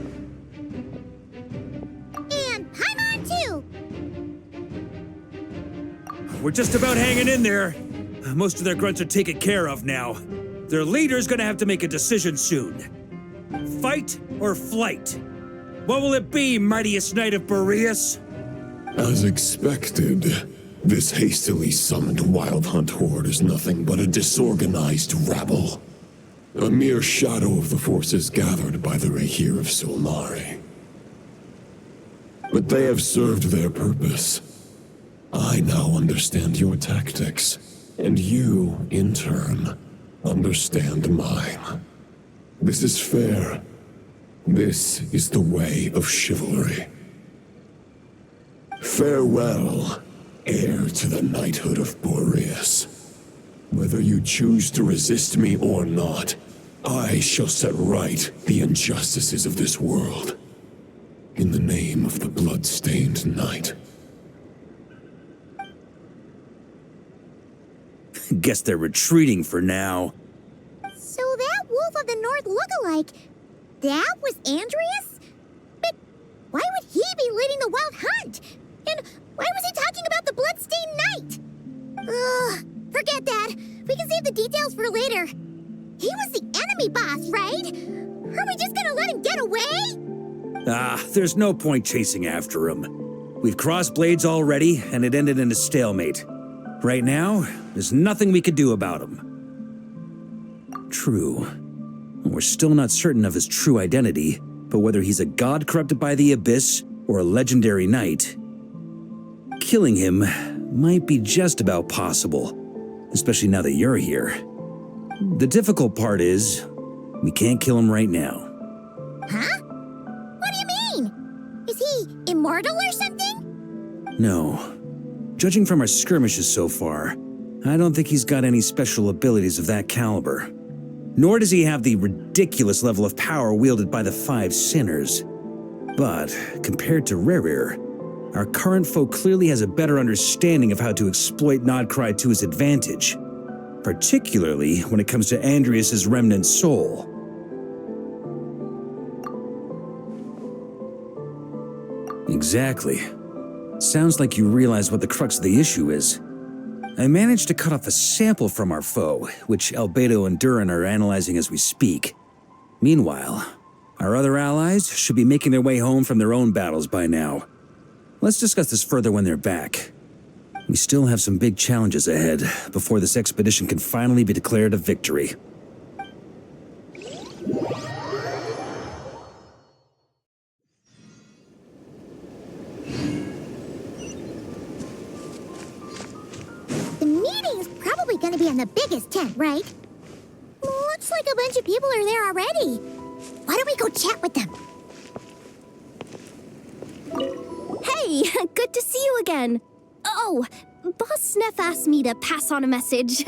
And Paimon too! We're just about hanging in there. Most of their grunts are taken care of now. Their leader's gonna have to make a decision soon. Fight or flight? What will it be, mightiest Knight of Boreas? As expected, this hastily summoned Wild Hunt horde is nothing but a disorganized rabble. A mere shadow of the forces gathered by the Rahir of Solnari. But they have served their purpose. I now understand your tactics, and you, in turn, understand mine. This is fair. This is the way of chivalry. Farewell, heir to the knighthood of Boreas. Whether you choose to resist me or not, I shall set right the injustices of this world. In the name of the blood-stained knight. Guess they're retreating for now. So that Wolf of the North lookalike, that was Andreas? But why would he be leading the Wild Hunt? And why was he talking about the Bloodstained Knight? Ugh, forget that. We can save the details for later. He was the enemy boss, right? Are we just gonna let him get away? There's no point chasing after him. We've crossed blades already, and it ended in a stalemate. Right now, there's nothing we could do about him. True. We're still not certain of his true identity, but whether he's a god corrupted by the Abyss or a legendary knight, killing him might be just about possible, especially now that you're here. The difficult part is, we can't kill him right now. Huh? What do you mean? Is he immortal or something? No. Judging from our skirmishes so far, I don't think he's got any special abilities of that caliber. Nor does he have the ridiculous level of power wielded by the Five Sinners. But, compared to Rerir, our current foe clearly has a better understanding of how to exploit Nodcry to his advantage, particularly when it comes to Andreas' remnant soul. Exactly. Sounds like you realize what the crux of the issue is. I managed to cut off a sample from our foe, which Albedo and Durin are analyzing as we speak. Meanwhile, our other allies should be making their way home from their own battles by now. Let's discuss this further when they're back. We still have some big challenges ahead before this expedition can finally be declared a victory. gonna be in the biggest tent, right? Looks like a bunch of people are there already. Why don't we go chat with them? Hey, good to see you again. Oh, Boss Sneff asked me to pass on a message.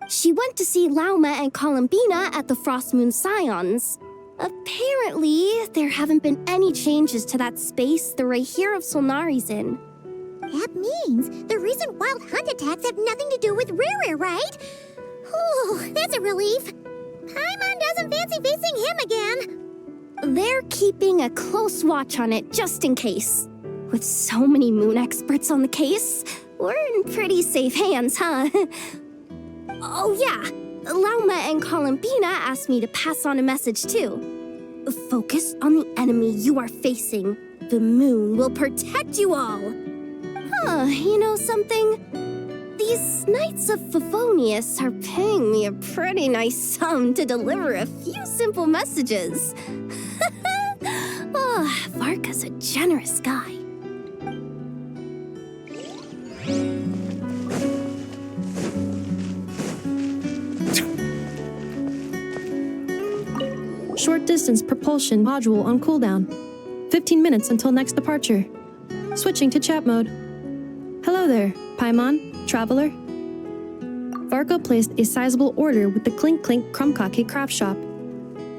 She went to see Lauma and Columbina at the Frost Moon Scions. Apparently, there haven't been any changes to that space the Rahir of Solnari's in. That means the recent wild hunt attacks have nothing to do with Riri, right? Whew, that's a relief. Paimon doesn't fancy facing him again. They're keeping a close watch on it just in case. With so many moon experts on the case, we're in pretty safe hands, huh? Oh yeah, Lauma and Columbina asked me to pass on a message too. Focus on the enemy you are facing. The moon will protect you all. Huh, you know something? These Knights of Favonius are paying me a pretty nice sum to deliver a few simple messages. Oh, Varka's a generous guy. Short distance propulsion module on cooldown. 15 minutes until next departure. Switching to chat mode. Hello there, Paimon, Traveler. Varka placed a sizable order with the Clink Clink Krumkake craft shop.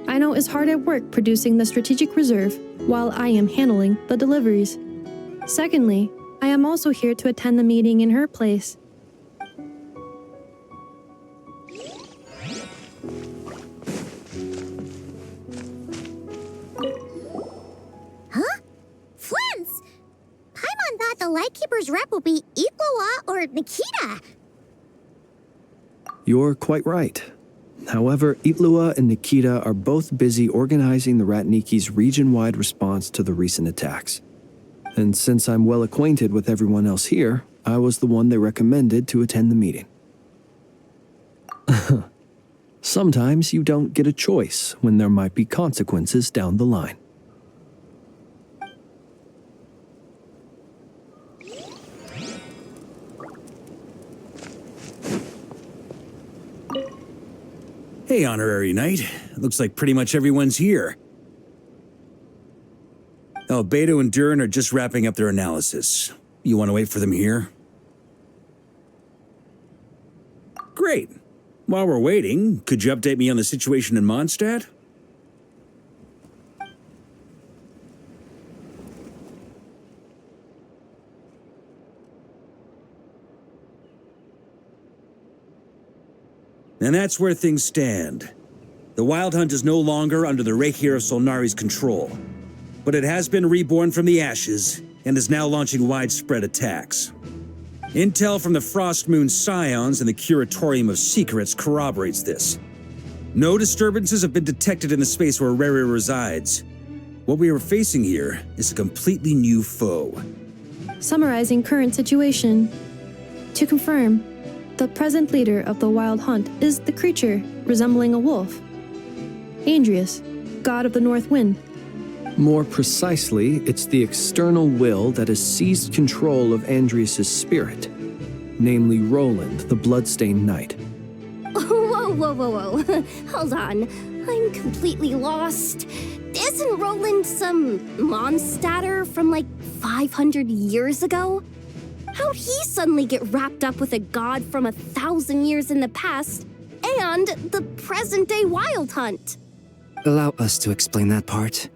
I know is hard at work producing the strategic reserve while I am handling the deliveries. Secondly, I am also here to attend the meeting in her place. Huh? Flint's! Paimon thought the Lightkeeper's rep would be Iqua or Nikita. You're quite right. However, Itlua and Nikita are both busy organizing the Ratniki's region-wide response to the recent attacks. And since I'm well acquainted with everyone else here, I was the one they recommended to attend the meeting. Sometimes you don't get a choice when there might be consequences down the line. Hey, Honorary Knight. Looks like pretty much everyone's here. Oh, Beto and Durin are just wrapping up their analysis. You want to wait for them here? Great. While we're waiting, could you update me on the situation in Mondstadt? And that's where things stand. The Wild Hunt is no longer under the Rahir of Solnari's control, but it has been reborn from the ashes and is now launching widespread attacks. Intel from the Frost Moon Scions and the Curatorium of Secrets corroborates this. No disturbances have been detected in the space where Riri resides. What we are facing here is a completely new foe. Summarizing current situation. To confirm, the present leader of the Wild Hunt is the creature resembling a wolf. Andrius, god of the North Wind. More precisely, it's the external will that has seized control of Andrius' spirit, namely Roland, the Bloodstained Knight. Whoa. Hold on. I'm completely lost. Isn't Roland some Mondstadter from like 500 years ago? How'd he suddenly get wrapped up with a god from 1,000 years in the past and the present-day Wild Hunt? Allow us to explain that part.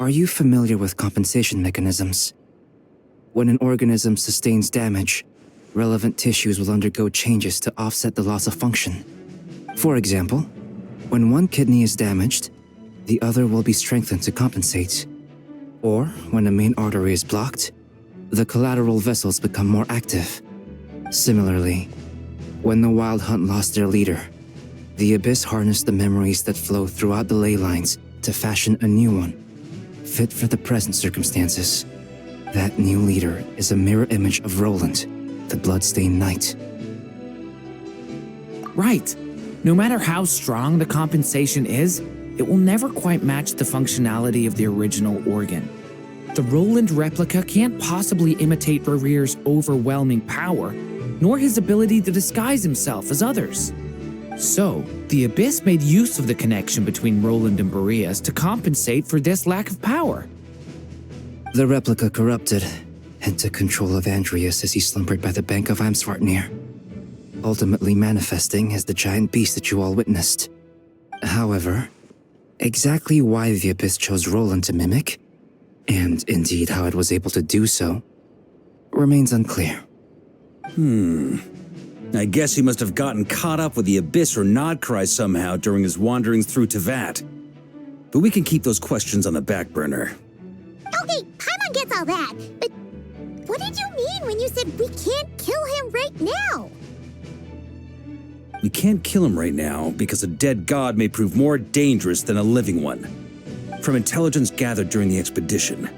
Are you familiar with compensation mechanisms? When an organism sustains damage, relevant tissues will undergo changes to offset the loss of function. For example, when one kidney is damaged, the other will be strengthened to compensate. Or when a main artery is blocked, the collateral vessels become more active. Similarly, when the Wild Hunt lost their leader, the Abyss harnessed the memories that flow throughout the ley lines to fashion a new one, fit for the present circumstances. That new leader is a mirror image of Roland, the Bloodstained Knight. Right. No matter how strong the compensation is, it will never quite match the functionality of the original organ. The Roland replica can't possibly imitate Rarir's overwhelming power, nor his ability to disguise himself as others. So, the Abyss made use of the connection between Roland and Boreas to compensate for this lack of power. The replica corrupted and took control of Andreas as he slumbered by the bank of Amsvartnir, ultimately manifesting as the giant beast that you all witnessed. However, exactly why the Abyss chose Roland to mimic, and indeed how it was able to do so, remains unclear. I guess he must have gotten caught up with the Abyss or Nodcry somehow during his wanderings through Tevat. But we can keep those questions on the back burner. Okay, Paimon gets all that, but what did you mean when you said we can't kill him right now? We can't kill him right now because a dead god may prove more dangerous than a living one. From intelligence gathered during the expedition,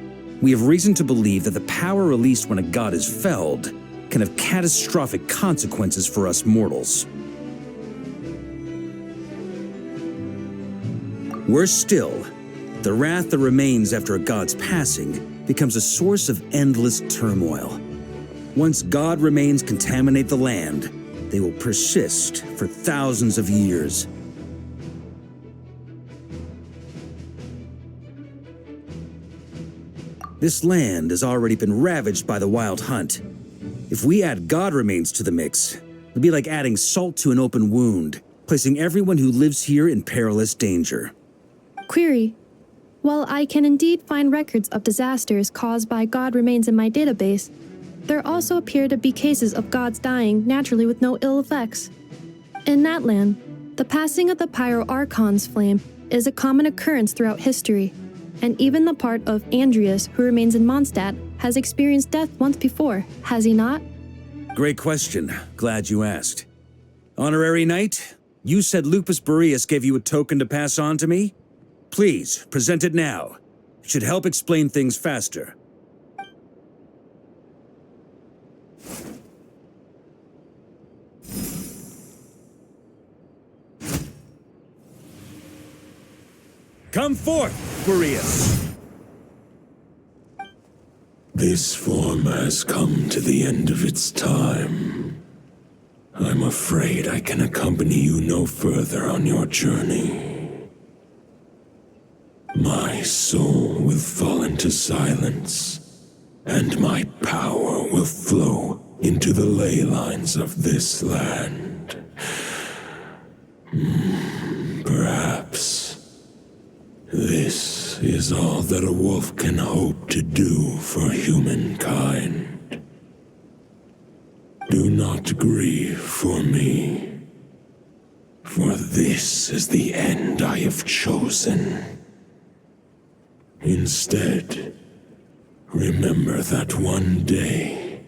we have reason to believe that the power released when a god is felled can have catastrophic consequences for us mortals. Worse still, the wrath that remains after a god's passing becomes a source of endless turmoil. Once god remains contaminate the land, they will persist for thousands of years. This land has already been ravaged by the Wild Hunt. If we add god remains to the mix, it'll be like adding salt to an open wound, placing everyone who lives here in perilous danger. Query. While I can indeed find records of disasters caused by god remains in my database, there also appear to be cases of gods dying naturally with no ill effects. In that land, the passing of the Pyro-Archon's flame is a common occurrence throughout history, and even the part of Andreas who remains in Mondstadt has experienced death once before, has he not? Great question. Glad you asked. Honorary Knight, you said Lupus Boreas gave you a token to pass on to me? Please, present it now. It should help explain things faster. Come forth, Boreas! This form has come to the end of its time. I'm afraid I can accompany you no further on your journey. My soul will fall into silence, and my power will flow into the ley lines of this land. Perhaps this is all that a wolf can hope to do for humankind. Do not grieve for me, for this is the end I have chosen. Instead, remember that one day,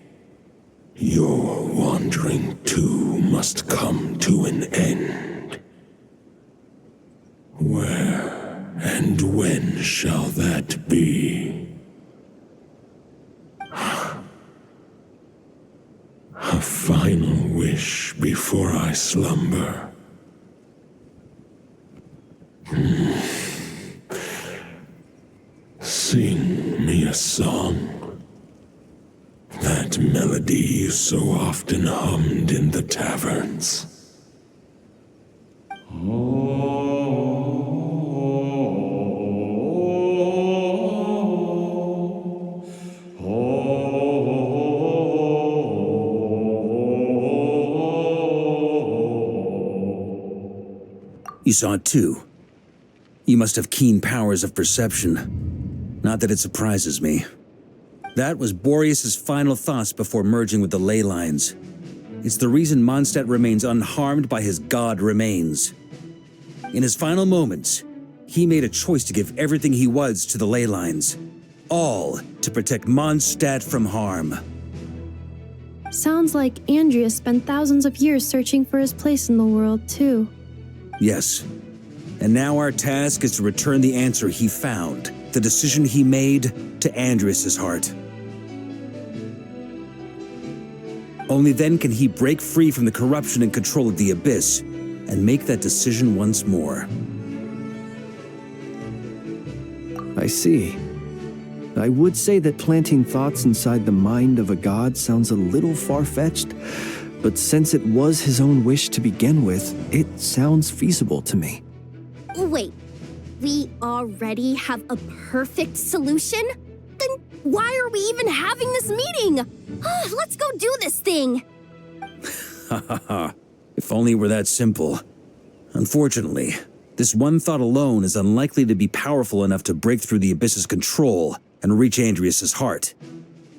your wandering too must come to an end. Where and when shall that be? A final wish before I slumber. Sing me a song. That melody you so often hummed in the taverns. You saw it too. You must have keen powers of perception. Not that it surprises me. That was Boreas' final thoughts before merging with the ley lines. It's the reason Mondstadt remains unharmed by his god remains. In his final moments, he made a choice to give everything he was to the ley lines. All to protect Mondstadt from harm. Sounds like Andreas spent thousands of years searching for his place in the world, too. Yes. And now our task is to return the answer he found, the decision he made, to Andreas' heart. Only then can he break free from the corruption and control of the Abyss, and make that decision once more. I see. I would say that planting thoughts inside the mind of a god sounds a little far-fetched, but since it was his own wish to begin with, it sounds feasible to me. Wait, we already have a perfect solution? Then why are we even having this meeting? Let's go do this thing! Ha ha ha. If only it were that simple. Unfortunately, this one thought alone is unlikely to be powerful enough to break through the Abyss's control and reach Andrias' heart.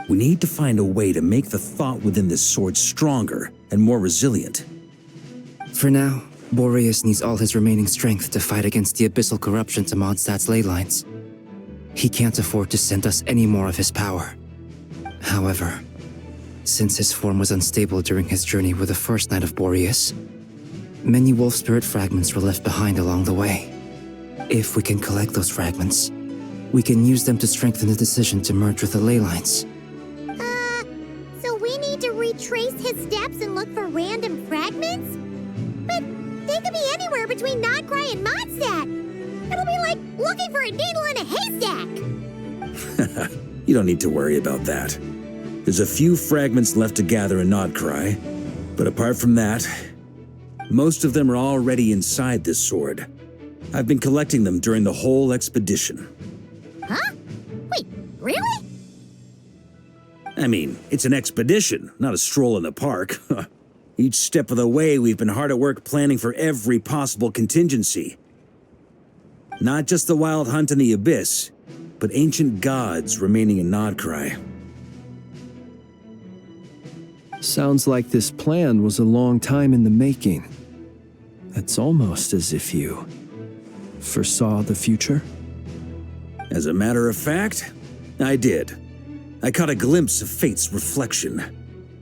We need to find a way to make the thought within this sword stronger and more resilient. For now, Boreas needs all his remaining strength to fight against the abyssal corruption to Mondstadt's ley lines. He can't afford to send us any more of his power. However, since his form was unstable during his journey with the first Knight of Boreas, many wolf spirit fragments were left behind along the way. If we can collect those fragments, we can use them to strengthen the decision to merge with the ley lines. So we need to retrace his steps and look for random fragments? But they could be anywhere between Nodcry and Mondstadt. It'll be like looking for a needle in a haystack. You don't need to worry about that. There's a few fragments left to gather in Nodcry, but apart from that, most of them are already inside this sword. I've been collecting them during the whole expedition. Huh? Wait, really? I mean, it's an expedition, not a stroll in the park. Each step of the way, we've been hard at work planning for every possible contingency. Not just the wild hunt in the Abyss, but ancient gods remaining in Nodcry. Sounds like this plan was a long time in the making. It's almost as if you foresaw the future. As a matter of fact, I did. I caught a glimpse of fate's reflection.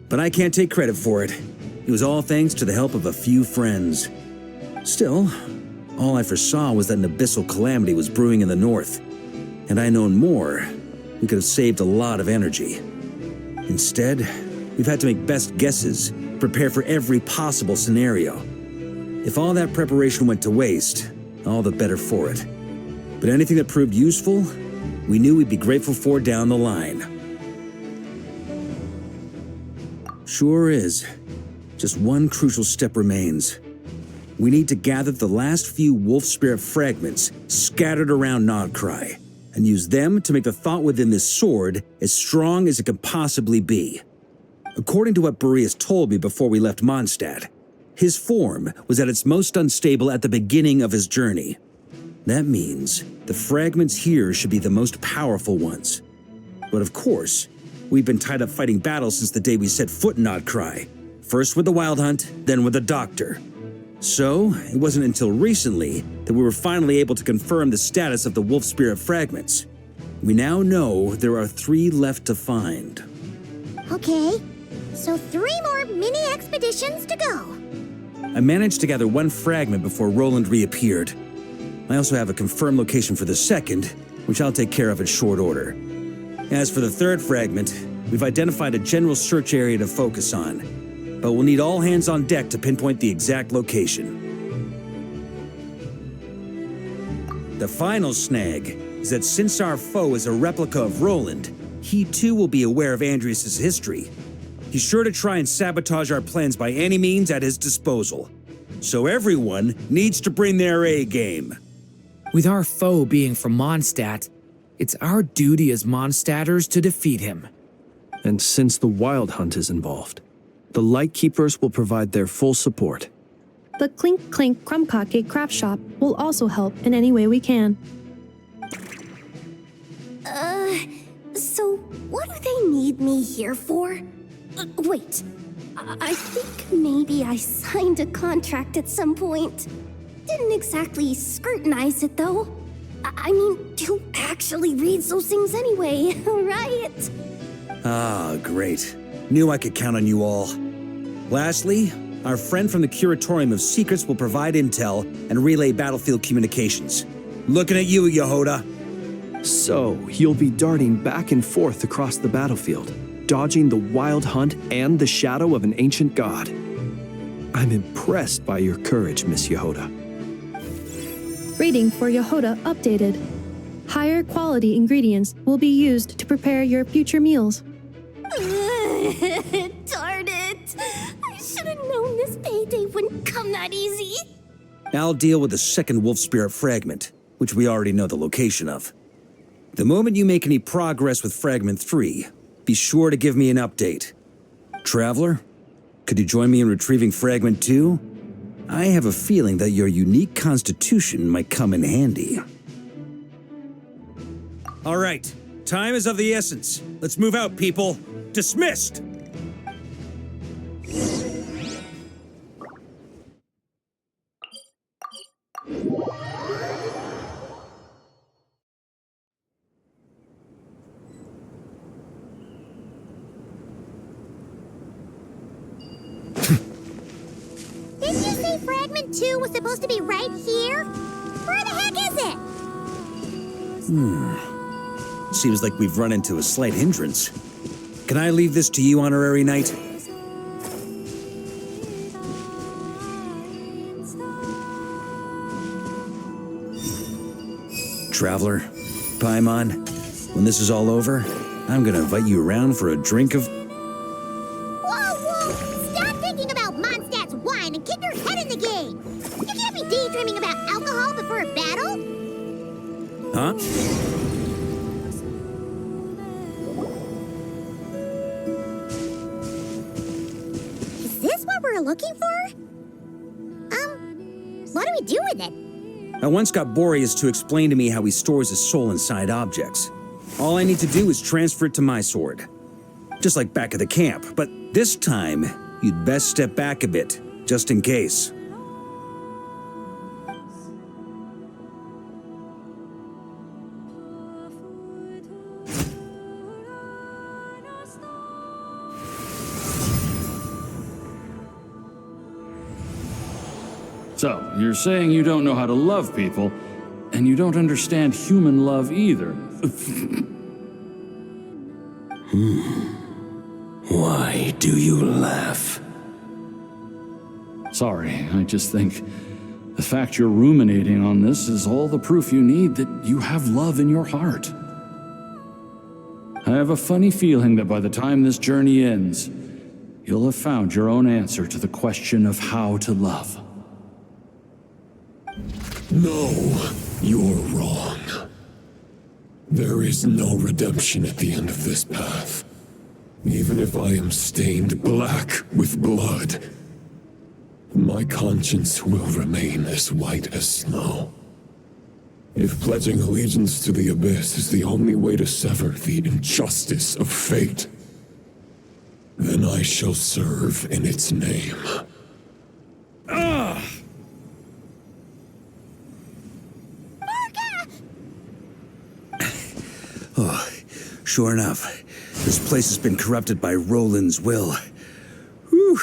But I can't take credit for it. It was all thanks to the help of a few friends. Still, all I foresaw was that an abyssal calamity was brewing in the north. Had I known more, we could have saved a lot of energy. Instead, we've had to make best guesses, prepare for every possible scenario. If all that preparation went to waste, all the better for it. But anything that proved useful, we knew we'd be grateful for down the line. Sure is. Just one crucial step remains. We need to gather the last few wolf spirit fragments scattered around Nodcry, and use them to make the thought within this sword as strong as it can possibly be. According to what Boreas told me before we left Mondstadt, his form was at its most unstable at the beginning of his journey. That means the fragments here should be the most powerful ones. But of course, we've been tied up fighting battles since the day we set foot in Nodcry. First with the Wild Hunt, then with the Doctor. So, it wasn't until recently that we were finally able to confirm the status of the Wolf Spirit fragments. We now know there are 3 left to find. Okay, so 3 more mini expeditions to go. I managed to gather 1 fragment before Roland reappeared. I also have a confirmed location for the second, which I'll take care of in short order. As for the 3rd fragment, we've identified a general search area to focus on, but we'll need all hands on deck to pinpoint the exact location. The final snag is that since our foe is a replica of Roland, he too will be aware of Andrias' history. He's sure to try and sabotage our plans by any means at his disposal. So everyone needs to bring their A game. With our foe being from Mondstadt, it's our duty as Mondstadters to defeat him. And since the Wild Hunt is involved, the Lightkeepers will provide their full support. The Clink Clink Krumkake craft shop will also help in any way we can. So what do they need me here for? Wait, I think maybe I signed a contract at some point. Didn't exactly scrutinize it, though. I mean, who actually reads those things anyway, right? Ah, great. Knew I could count on you all. Lastly, our friend from the Curatorium of Secrets will provide intel and relay battlefield communications. Looking at you, Yehoda. So, you'll be darting back and forth across the battlefield, dodging the Wild Hunt and the shadow of an ancient god. I'm impressed by your courage, Miss Yehoda. Rating for Yehoda updated. Higher quality ingredients will be used to prepare your future meals. Darn it! I should have known this payday wouldn't come that easy. I'll deal with the second wolf spirit fragment, which we already know the location of. The moment you make any progress with Fragment 3, be sure to give me an update. Traveler, could you join me in retrieving Fragment 2? I have a feeling that your unique constitution might come in handy. All right, time is of the essence. Let's move out, people. Dismissed! Didn't you say Fragment 2 was supposed to be right here? Where the heck is it? Seems like we've run into a slight hindrance. Can I leave this to you, Honorary Knight? Traveler, Paimon, when this is all over, I'm gonna invite you around for a drink of... Whoa! Stop thinking about Mondstadt's wine and kick your head in the game! You can't be daydreaming about alcohol before a battle! Huh? Is this what we're looking for? What do we do with it? I once got Boreas to explain to me how he stores his soul inside objects. All I need to do is transfer it to my sword. Just like back at the camp, but this time, you'd best step back a bit, just in case. So, you're saying you don't know how to love people, and you don't understand human love either. Why do you laugh? Sorry, I just think the fact you're ruminating on this is all the proof you need that you have love in your heart. I have a funny feeling that by the time this journey ends, you'll have found your own answer to the question of how to love. No, you're wrong. There is no redemption at the end of this path. Even if I am stained black with blood, my conscience will remain as white as snow. If pledging allegiance to the Abyss is the only way to sever the injustice of fate, then I shall serve in its name. Ugh! Oh, sure enough, this place has been corrupted by Roland's will. Whew.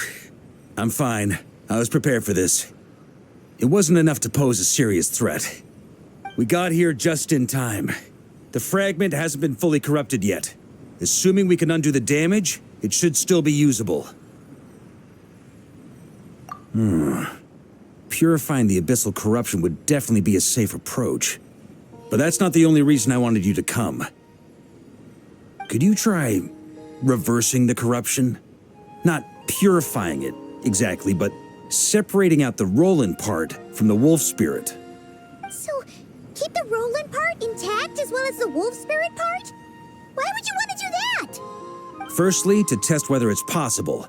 I'm fine. I was prepared for this. It wasn't enough to pose a serious threat. We got here just in time. The fragment hasn't been fully corrupted yet. Assuming we can undo the damage, it should still be usable. Purifying the abyssal corruption would definitely be a safe approach. But that's not the only reason I wanted you to come. Could you try reversing the corruption? Not purifying it, exactly, but separating out the Roland part from the wolf spirit. So, keep the Roland part intact as well as the wolf spirit part? Why would you want to do that? Firstly, to test whether it's possible.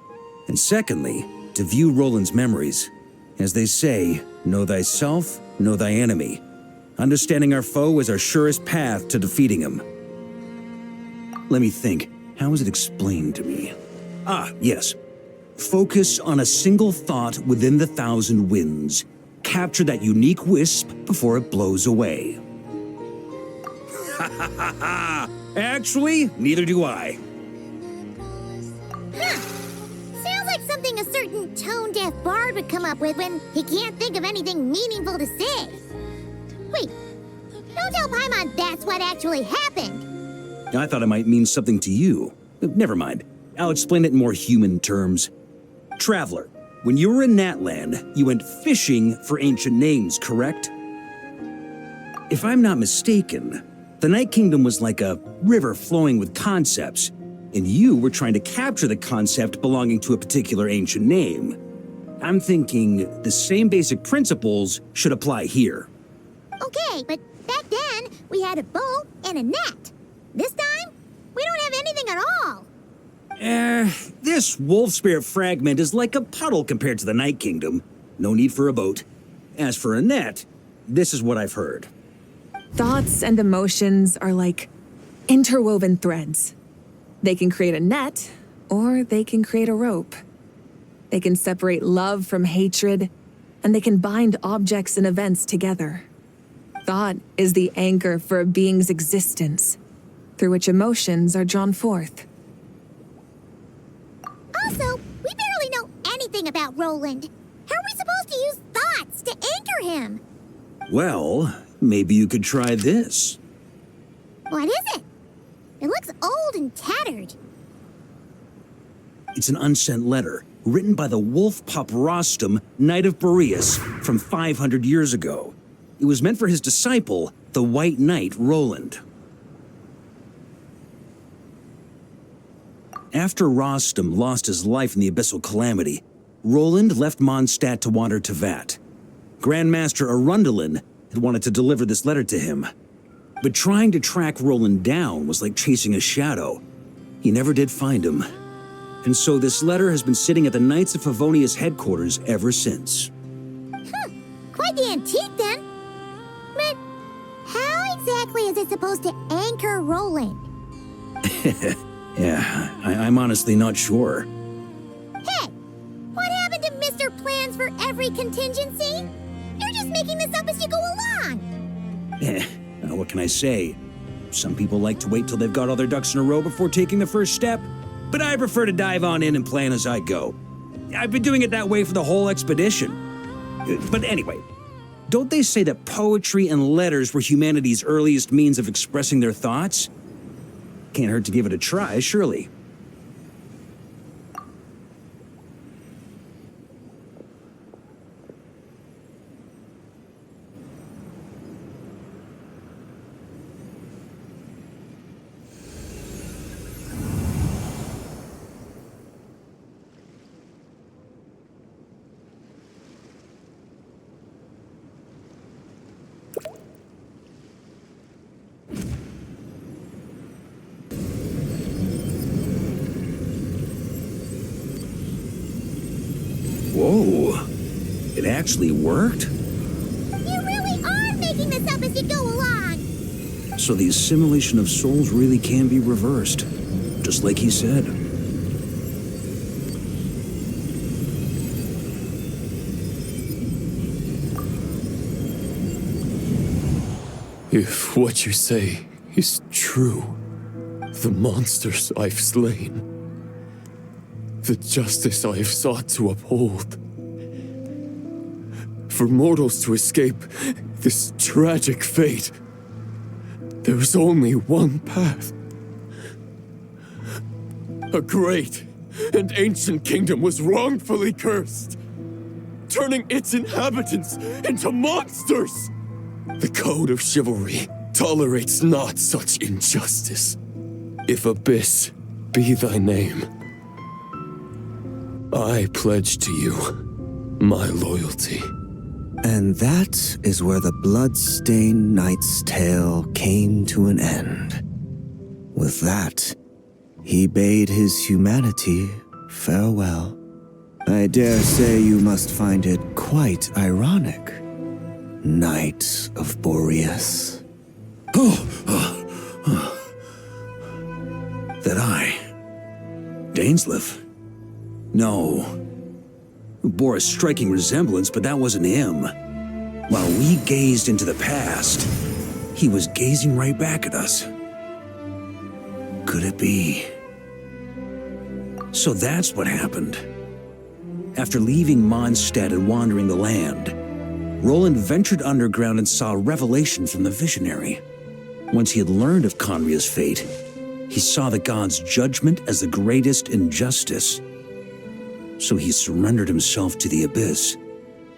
And secondly, to view Roland's memories. As they say, know thyself, know thy enemy. Understanding our foe is our surest path to defeating him. Let me think. How was it explained to me? Ah, yes. Focus on a single thought within the 1,000 winds. Capture that unique wisp before it blows away. Ha ha ha ha! Actually, neither do I. Huh. Sounds like something a certain tone-deaf bard would come up with when he can't think of anything meaningful to say. Wait, don't tell Paimon that's what actually happened. I thought it might mean something to you. Never mind. I'll explain it in more human terms. Traveler, when you were in Natland, you went fishing for ancient names, correct? If I'm not mistaken, The Night Kingdom was like a river flowing with concepts, and you were trying to capture the concept belonging to a particular ancient name. I'm thinking the same basic principles should apply here. Okay, but back then, we had a boat and a net. This time, we don't have anything at all. This wolf spirit fragment is like a puddle compared to the Night Kingdom. No need for a boat. As for a net, this is what I've heard. Thoughts and emotions are like interwoven threads. They can create a net, or they can create a rope. They can separate love from hatred, and they can bind objects and events together. Thought is the anchor for a being's existence, through which emotions are drawn forth. Also, we barely know anything about Roland. How are we supposed to use thoughts to anchor him? Well, maybe you could try this. What is it? It looks old and tattered. It's an unsent letter, written by the wolf pup Rostam, Knight of Boreas, from 500 years ago. It was meant for his disciple, the White Knight Roland. After Rostam lost his life in the Abyssal Calamity, Roland left Mondstadt to wander to Vat. Grandmaster Arundelen had wanted to deliver this letter to him. But trying to track Roland down was like chasing a shadow. He never did find him. And so this letter has been sitting at the Knights of Favonius headquarters ever since. Quite the antique, then. But how exactly is it supposed to anchor Roland? Yeah, I'm honestly not sure. Hey, what happened to Mr. Plans for every contingency? You're just making this up as you go along. What can I say? Some people like to wait till they've got all their ducks in a row before taking the first step, but I prefer to dive on in and plan as I go. I've been doing it that way for the whole expedition. But anyway, don't they say that poetry and letters were humanity's earliest means of expressing their thoughts? Can't hurt to give it a try, surely. Whoa, it actually worked? You really are making this up as you go along. So the assimilation of souls really can be reversed, just like he said. If what you say is true, the monsters I've slain, the justice I have sought to uphold, for mortals to escape this tragic fate, there is only one path. A great and ancient kingdom was wrongfully cursed, turning its inhabitants into monsters. The code of chivalry tolerates not such injustice. If Abyss be thy name, I pledge to you my loyalty. And that is where the blood-stained knight's tale came to an end. With that, he bade his humanity farewell. I dare say you must find it quite ironic, Knight of Boreas. That I, Dainsleif? No. Bore a striking resemblance, but that wasn't him. While we gazed into the past, he was gazing right back at us. Could it be? So that's what happened. After leaving Mondstadt and wandering the land, Roland ventured underground and saw a revelation from the visionary. Once he had learned of Conria's fate, he saw the gods' judgment as the greatest injustice. So he surrendered himself to the Abyss,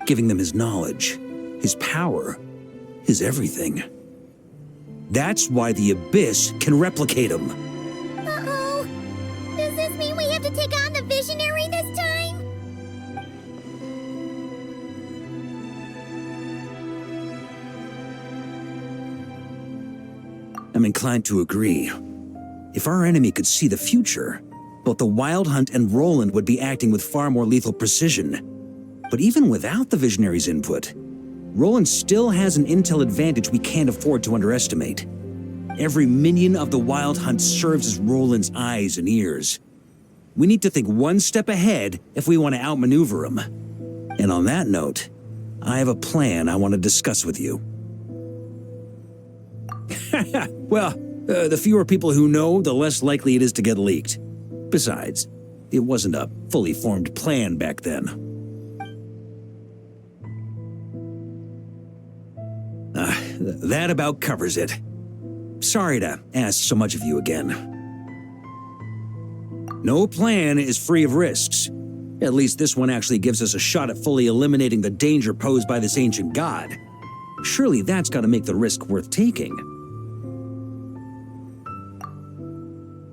giving them his knowledge, his power, his everything. That's why the Abyss can replicate them. Uh-oh. Does this mean we have to take on the Visionary this time? I'm inclined to agree. If our enemy could see the future, both the Wild Hunt and Roland would be acting with far more lethal precision. But even without the Visionary's input, Roland still has an intel advantage we can't afford to underestimate. Every minion of the Wild Hunt serves as Roland's eyes and ears. We need to think one step ahead if we want to outmaneuver him. And on that note, I have a plan I want to discuss with you. Well, the fewer people who know, the less likely it is to get leaked. Besides, it wasn't a fully formed plan back then. That about covers it. Sorry to ask so much of you again. No plan is free of risks. At least this one actually gives us a shot at fully eliminating the danger posed by this ancient god. Surely that's got to make the risk worth taking.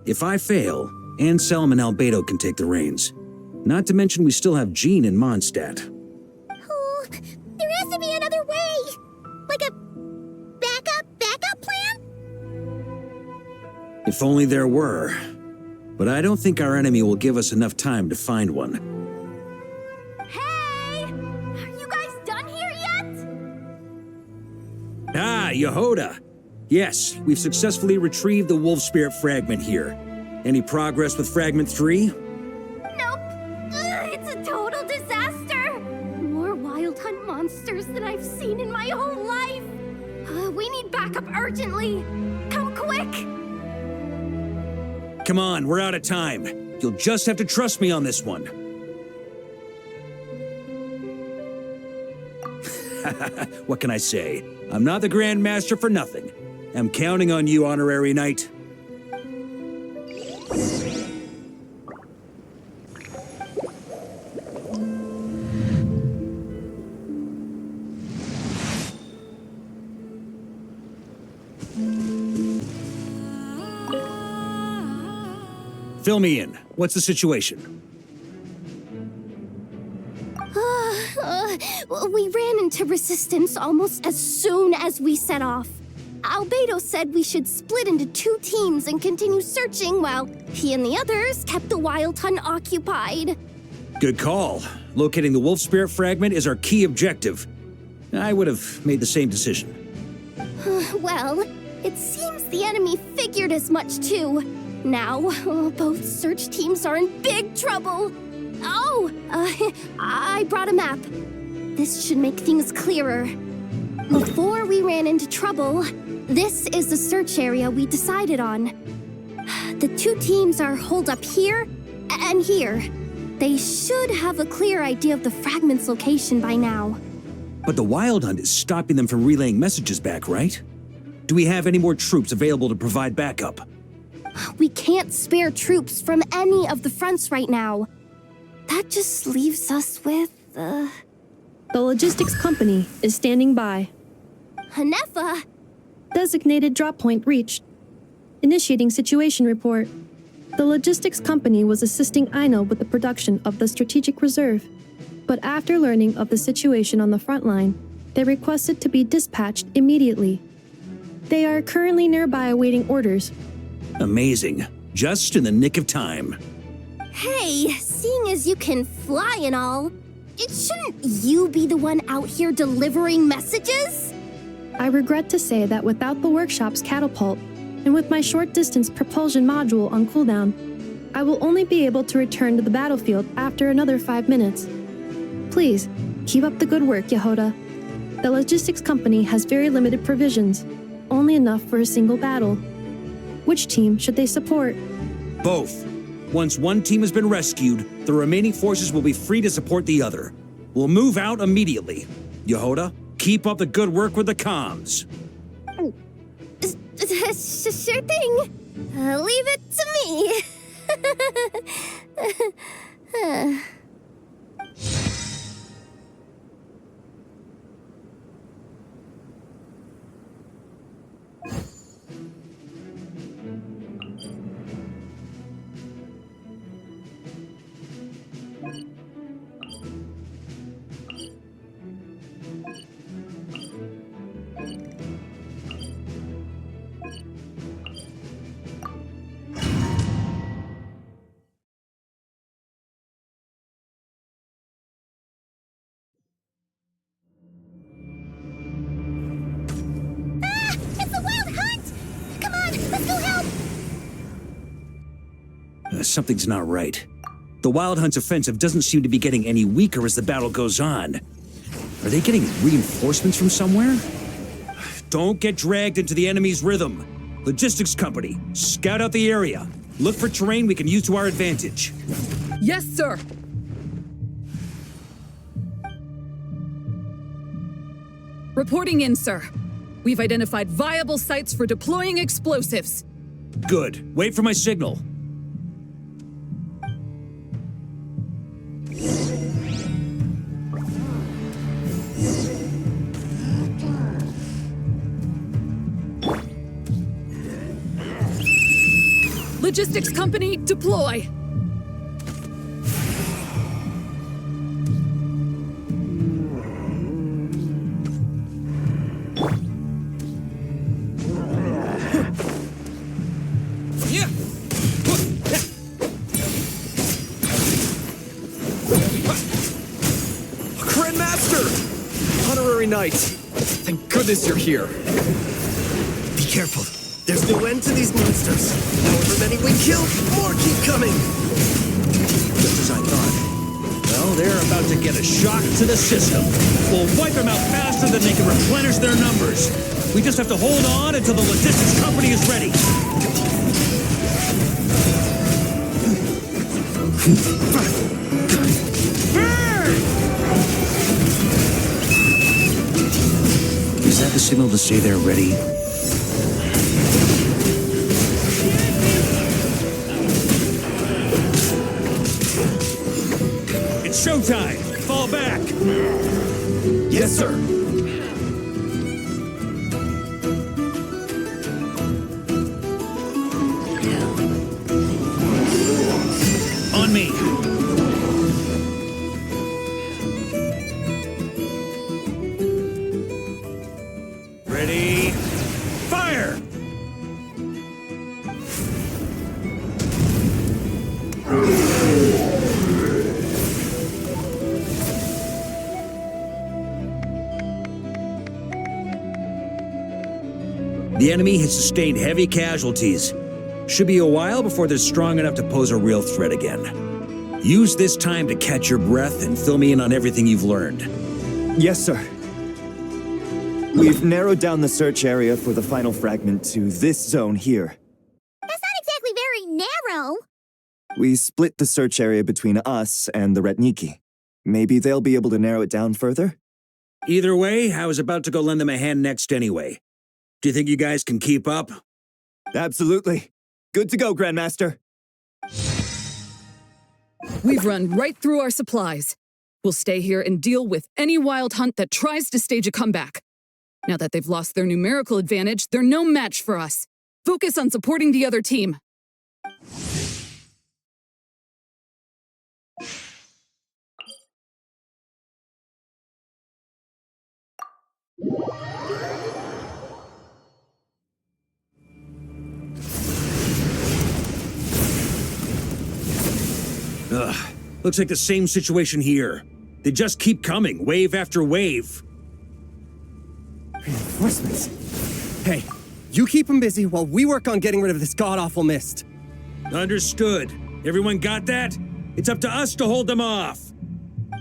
If I fail, Anselm and Albedo can take the reins. Not to mention we still have Jean and Mondstadt. Oh, there has to be another way. Like a backup plan? If only there were. But I don't think our enemy will give us enough time to find one. Hey! Are you guys done here yet? Ah, Yehoda! Yes, we've successfully retrieved the Wolf Spirit fragment here. Any progress with Fragment 3? Nope. It's a total disaster. More Wild Hunt monsters than I've seen in my whole life. We need backup urgently. Come quick. Come on, we're out of time. You'll just have to trust me on this one. What can I say? I'm not the Grand Master for nothing. I'm counting on you, Honorary Knight. Fill me in. What's the situation? We ran into resistance almost as soon as we set off. Albedo said we should split into 2 teams and continue searching while he and the others kept the Wild Hunt occupied. Good call. Locating the Wolf Spirit fragment is our key objective. I would have made the same decision. Well, it seems the enemy figured as much too. Now, both search teams are in big trouble. Oh, I brought a map. This should make things clearer. Before we ran into trouble, this is the search area we decided on. The 2 teams are holed up here and here. They should have a clear idea of the fragment's location by now. But the Wild Hunt is stopping them from relaying messages back, right? Do we have any more troops available to provide backup? We can't spare troops from any of the fronts right now. That just leaves us with, The logistics company is standing by. Hanefa! Designated drop point reached. Initiating situation report. The logistics company was assisting Aino with the production of the strategic reserve. But after learning of the situation on the front line, they requested to be dispatched immediately. They are currently nearby awaiting orders. Amazing. Just in the nick of time. Hey, seeing as you can fly and all, shouldn't you be the one out here delivering messages? I regret to say that without the workshop's catapult, and with my short-distance propulsion module on cooldown, I will only be able to return to the battlefield after another 5 minutes. Please, keep up the good work, Yehoda. The logistics company has very limited provisions, only enough for a single battle. Which team should they support? Both. Once one team has been rescued, the remaining forces will be free to support the other. We'll move out immediately. Yehoda, keep up the good work with the comms. Sure thing. Leave it to me. something's not right. The Wild Hunt's offensive doesn't seem to be getting any weaker as the battle goes on. Are they getting reinforcements from somewhere? Don't get dragged into the enemy's rhythm. Logistics company, scout out the area. Look for terrain we can use to our advantage. Yes, sir. Reporting in, sir. We've identified viable sites for deploying explosives. Good. Wait for my signal. Logistics company, deploy! Grandmaster! Honorary Knight! Thank goodness you're here. Be careful. There's no end to these monsters. However many we kill, more keep coming. Just as I thought. Well, they're about to get a shock to the system. We'll wipe them out faster than they can replenish their numbers. We just have to hold on until the logistics company is ready. Is that the signal to say they're ready? It's showtime! Fall back! Yes, sir. On me! Ready? Fire! The enemy has sustained heavy casualties. Should be a while before they're strong enough to pose a real threat again. Use this time to catch your breath and fill me in on everything you've learned. Yes, sir. We've narrowed down the search area for the final fragment to this zone here. That's not exactly very narrow. We split the search area between us and the Retniki. Maybe they'll be able to narrow it down further? Either way, I was about to go lend them a hand next anyway. Do you think you guys can keep up? Absolutely. Good to go, Grandmaster. We've run right through our supplies. We'll stay here and deal with any Wild Hunt that tries to stage a comeback. Now that they've lost their numerical advantage, they're no match for us. Focus on supporting the other team. Ugh, looks like the same situation here. They just keep coming, wave after wave. Reinforcements. Hey, you keep them busy while we work on getting rid of this god-awful mist. Understood. Everyone got that? It's up to us to hold them off.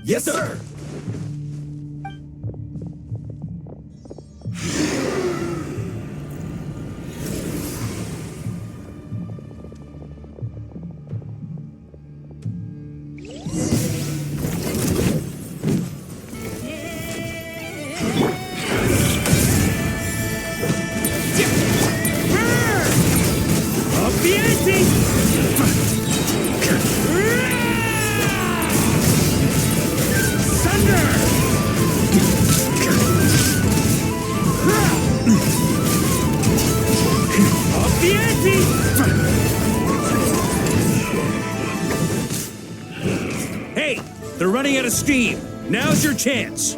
Yes, sir! Hey, they're running out of steam. Now's your chance.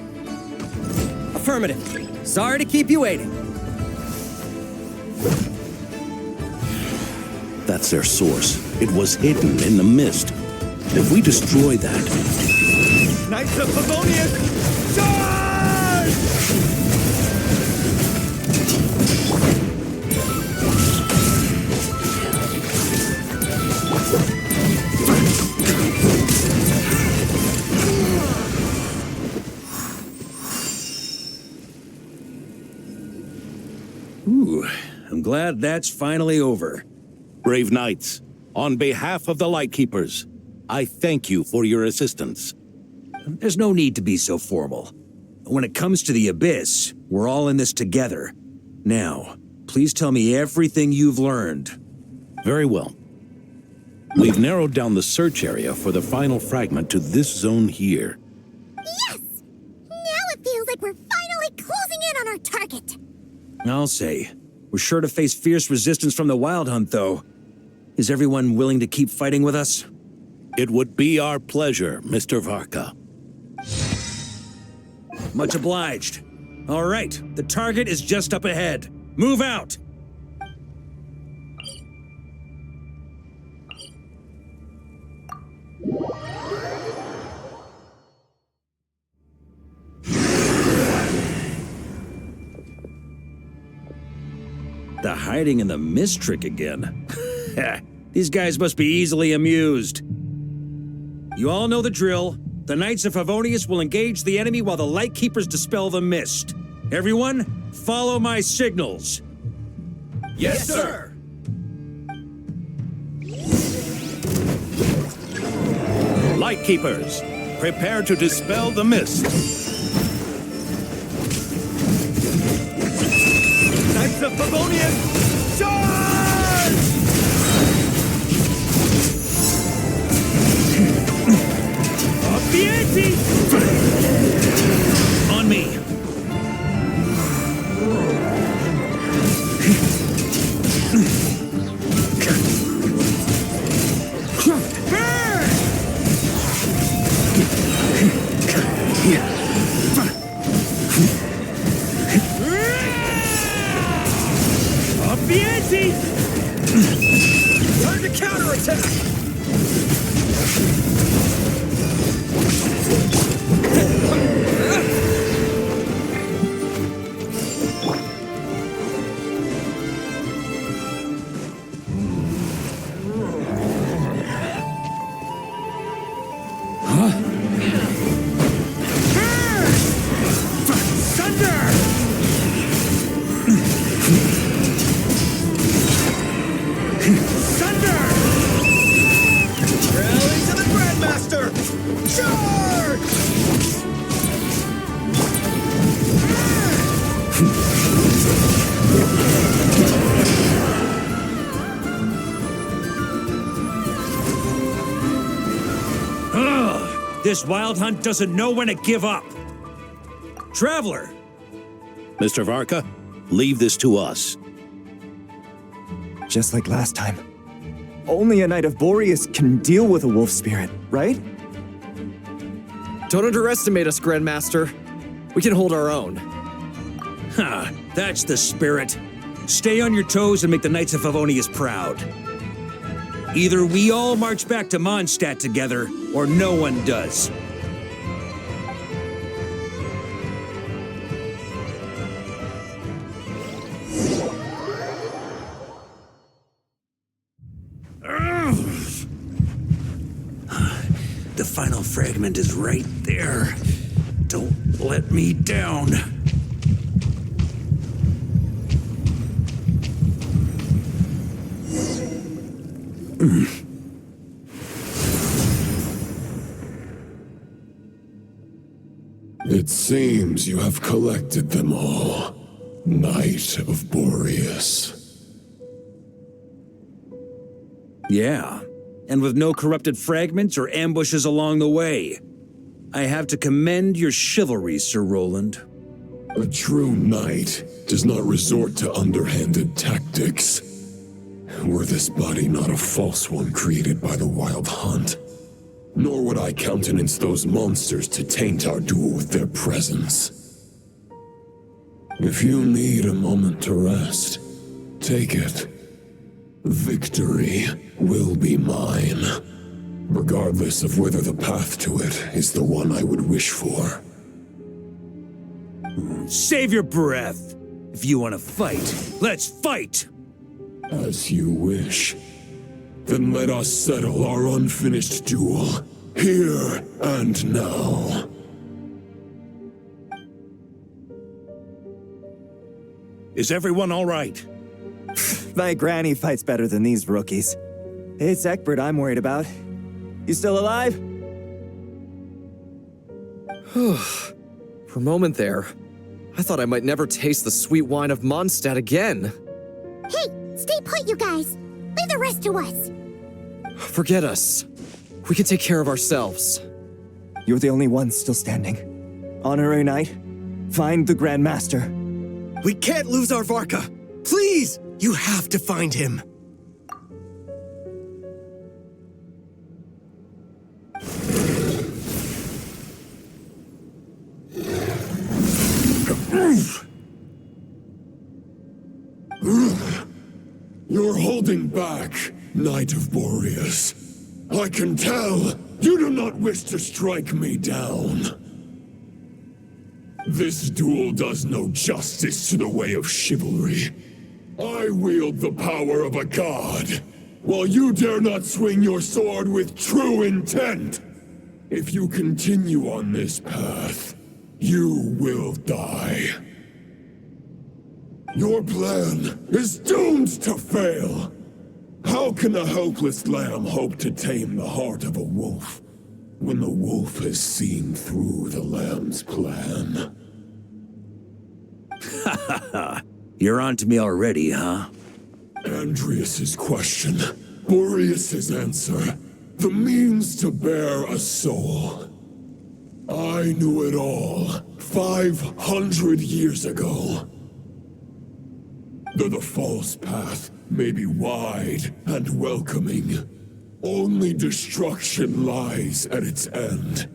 Affirmative. Sorry to keep you waiting. That's their source. It was hidden in the mist. If we destroy that... Knights of Pavonius, charge! glad that's finally over. Brave knights, on behalf of the Lightkeepers, I thank you for your assistance. There's no need to be so formal. When it comes to the Abyss, we're all in this together. Now, please tell me everything you've learned. Very well. We've narrowed down the search area for the final fragment to this zone here. Yes! Now it feels like we're finally closing in on our target. I'll say. We're sure to face fierce resistance from the Wild Hunt, though. Is everyone willing to keep fighting with us? It would be our pleasure, Mr. Varka. Much obliged. All right, the target is just up ahead. Move out! The hiding in the mist trick again. These guys must be easily amused. You all know the drill. The Knights of Favonius will engage the enemy while the Lightkeepers dispel the mist. Everyone, follow my signals. Yes, sir! Lightkeepers, prepare to dispel the mist. Knights of Favonius, charge! Up the ante! On me. Up the ante! Time to counterattack! This Wild Hunt doesn't know when to give up. Traveler! Mr. Varka, leave this to us. Just like last time. Only a Knight of Boreas can deal with a wolf spirit, right? Don't underestimate us, Grandmaster. We can hold our own. Ha! That's the spirit. Stay on your toes and make the Knights of Favonius proud. Either we all march back to Mondstadt together, or no one does. The final fragment is right there. Don't let me down. It seems you have collected them all, Knight of Boreas. Yeah, and with no corrupted fragments or ambushes along the way. I have to commend your chivalry, Sir Roland. A true knight does not resort to underhanded tactics. Were this body not a false one created by the Wild Hunt, nor would I countenance those monsters to taint our duel with their presence. If you need a moment to rest, take it. Victory will be mine, regardless of whether the path to it is the one I would wish for. Save your breath. If you want to fight, let's fight! As you wish. Then let us settle our unfinished duel, here and now. Is everyone all right? My granny fights better than these rookies. It's Egbert I'm worried about. You still alive? For a moment there, I thought I might never taste the sweet wine of Mondstadt again. Hey, stay put, you guys. Leave the rest to us. Forget us. We can take care of ourselves. You're the only one still standing. Honorary Knight, find the Grand Master. We can't lose our Varka! Please! You have to find him! You're holding back, Knight of Boreas. I can tell you do not wish to strike me down. This duel does no justice to the way of chivalry. I wield the power of a god, while you dare not swing your sword with true intent. If you continue on this path, you will die. Your plan is doomed to fail. How can a helpless lamb hope to tame the heart of a wolf when the wolf has seen through the lamb's plan? You're on to me already, huh? Andreas's question, Boreas's answer, the means to bear a soul. I knew it all 500 years ago. Though the false path may be wide and welcoming, only destruction lies at its end.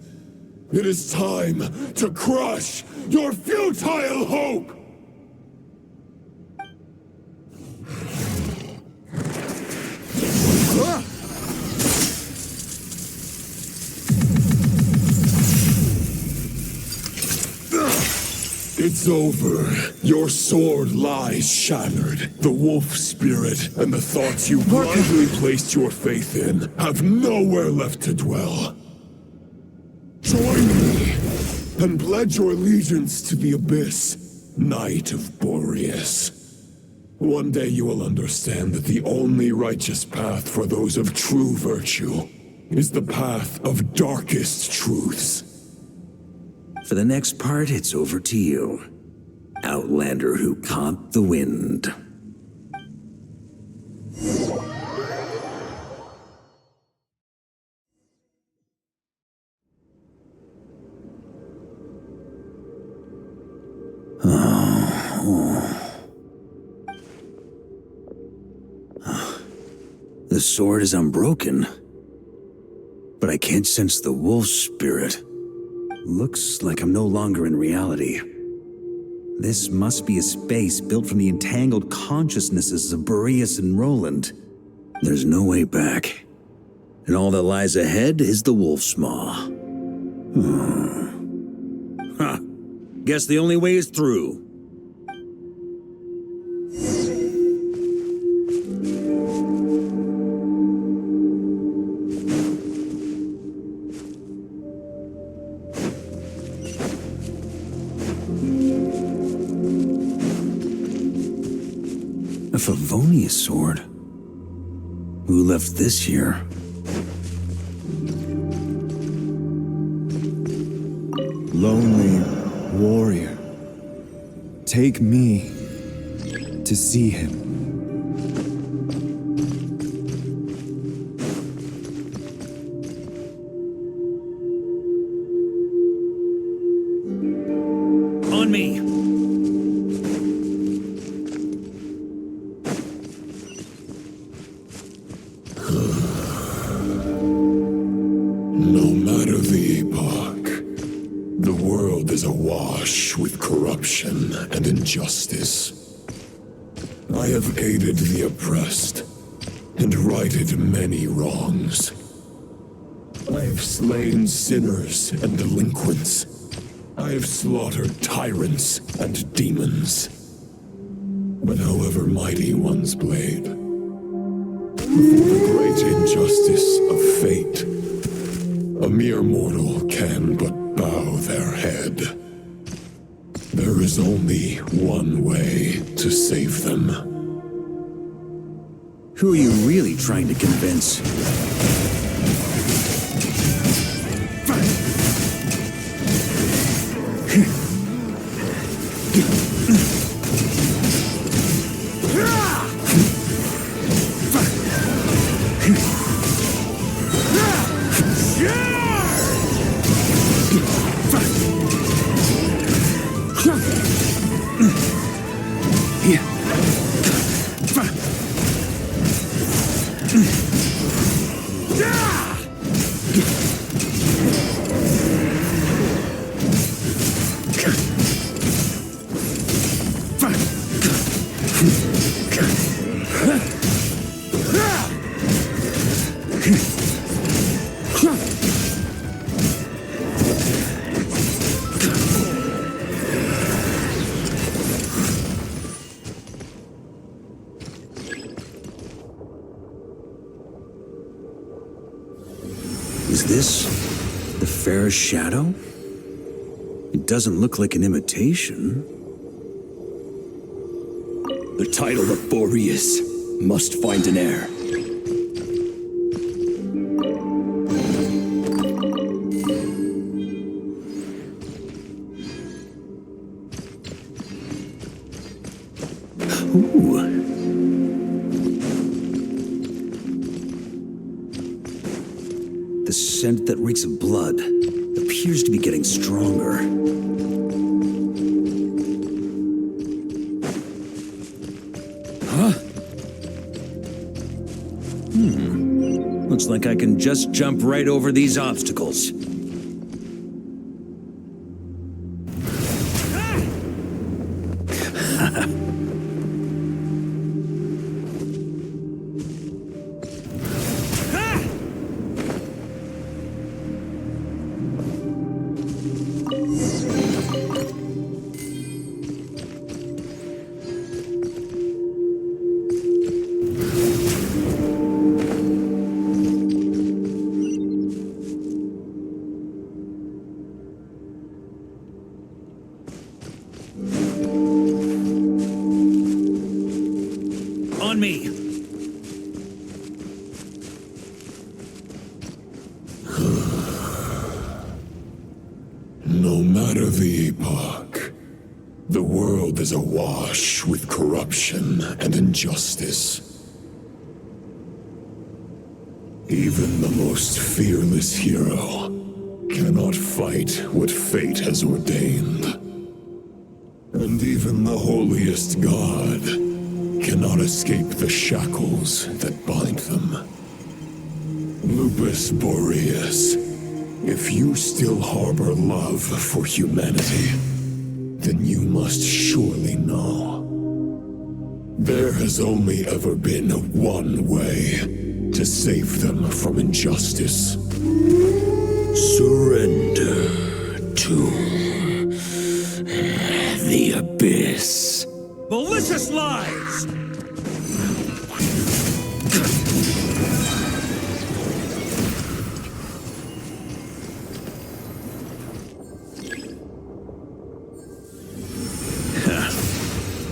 It is time to crush your futile hope! It's over. Your sword lies shattered. The wolf spirit and the thoughts you blindly placed your faith in have nowhere left to dwell. Join me and pledge your allegiance to the abyss, Knight of Boreas. One day you will understand that the only righteous path for those of true virtue is the path of darkest truths. For the next part, it's over to you. Outlander who caught the wind. The sword is unbroken, but I can't sense the wolf spirit. Looks like I'm no longer in reality. This must be a space built from the entangled consciousnesses of Boreas and Roland. There's no way back. And all that lies ahead is the wolf's maw. Huh. Guess the only way is through. A Favonius sword? Who left this here? Lonely warrior, take me to see him. On me! No matter the epoch, the world is awash with corruption and injustice. I have aided the oppressed and righted many wrongs. I have slain sinners and delinquents. I have slaughtered tyrants and demons. But however mighty one's blade, before the great injustice of fate, a mere mortal can but bow their head. There is only one way to save them. Who are you really trying to convince? Is this the fairest shadow? It doesn't look like an imitation. The title of Boreas must find an heir. Ooh. The scent that reeks of blood appears to be getting stronger. Huh? Looks like I can just jump right over these obstacles. On me! No matter the epoch, the world is awash with corruption and injustice. Even the most fearless hero cannot fight what fate has ordained. And even the holiest god cannot escape the shackles that bind them. Lupus Boreas, if you still harbor love for humanity, then you must surely know. There has only ever been one way to save them from injustice. Surrender to the abyss. Malicious lies!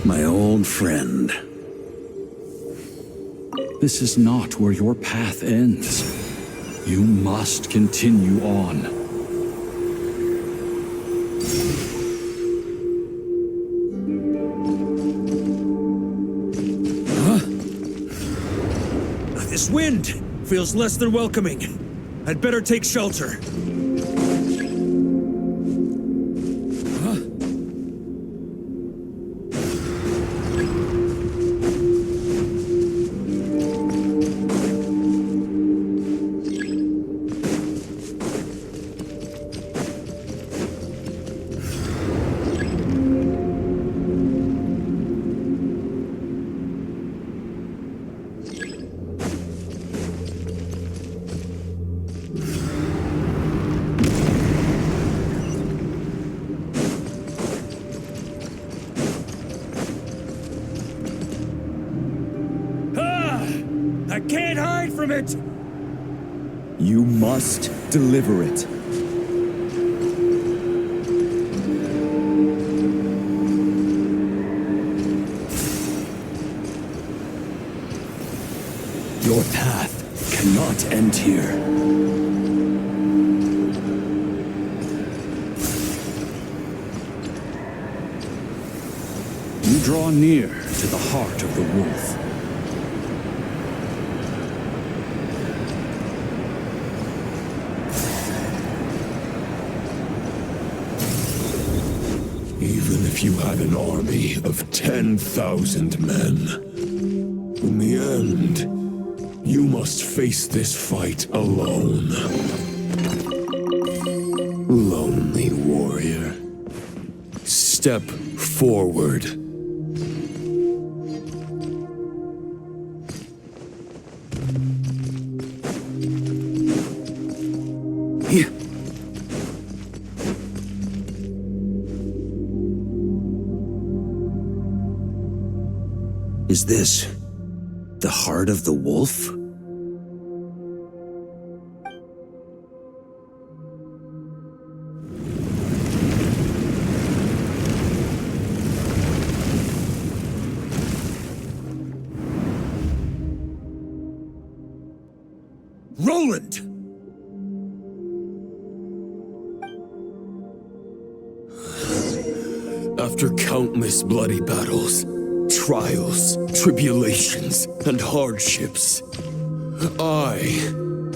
My old friend. This is not where your path ends. You must continue on. This wind feels less than welcoming. I'd better take shelter. I can't hide from it! You must deliver it. here. You draw near to the heart of the wolf. Even if you had an army of 10,000 men, in the end, you must face this fight alone. Lonely warrior. Step forward. Here. Is this the heart of the wolf? Roland! After countless bloody battles, trials, tribulations, and hardships, I,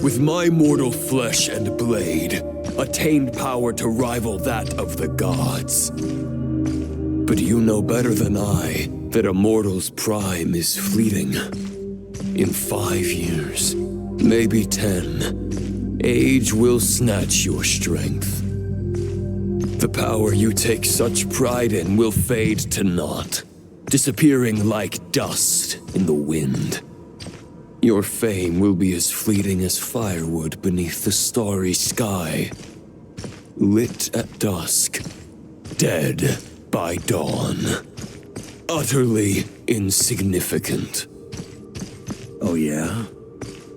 with my mortal flesh and blade, attained power to rival that of the gods. But you know better than I that a mortal's prime is fleeting. In 5 years, maybe 10, age will snatch your strength. The power you take such pride in will fade to naught, disappearing like dust in the wind. Your fame will be as fleeting as firewood beneath the starry sky, lit at dusk, dead by dawn, utterly insignificant. Oh yeah?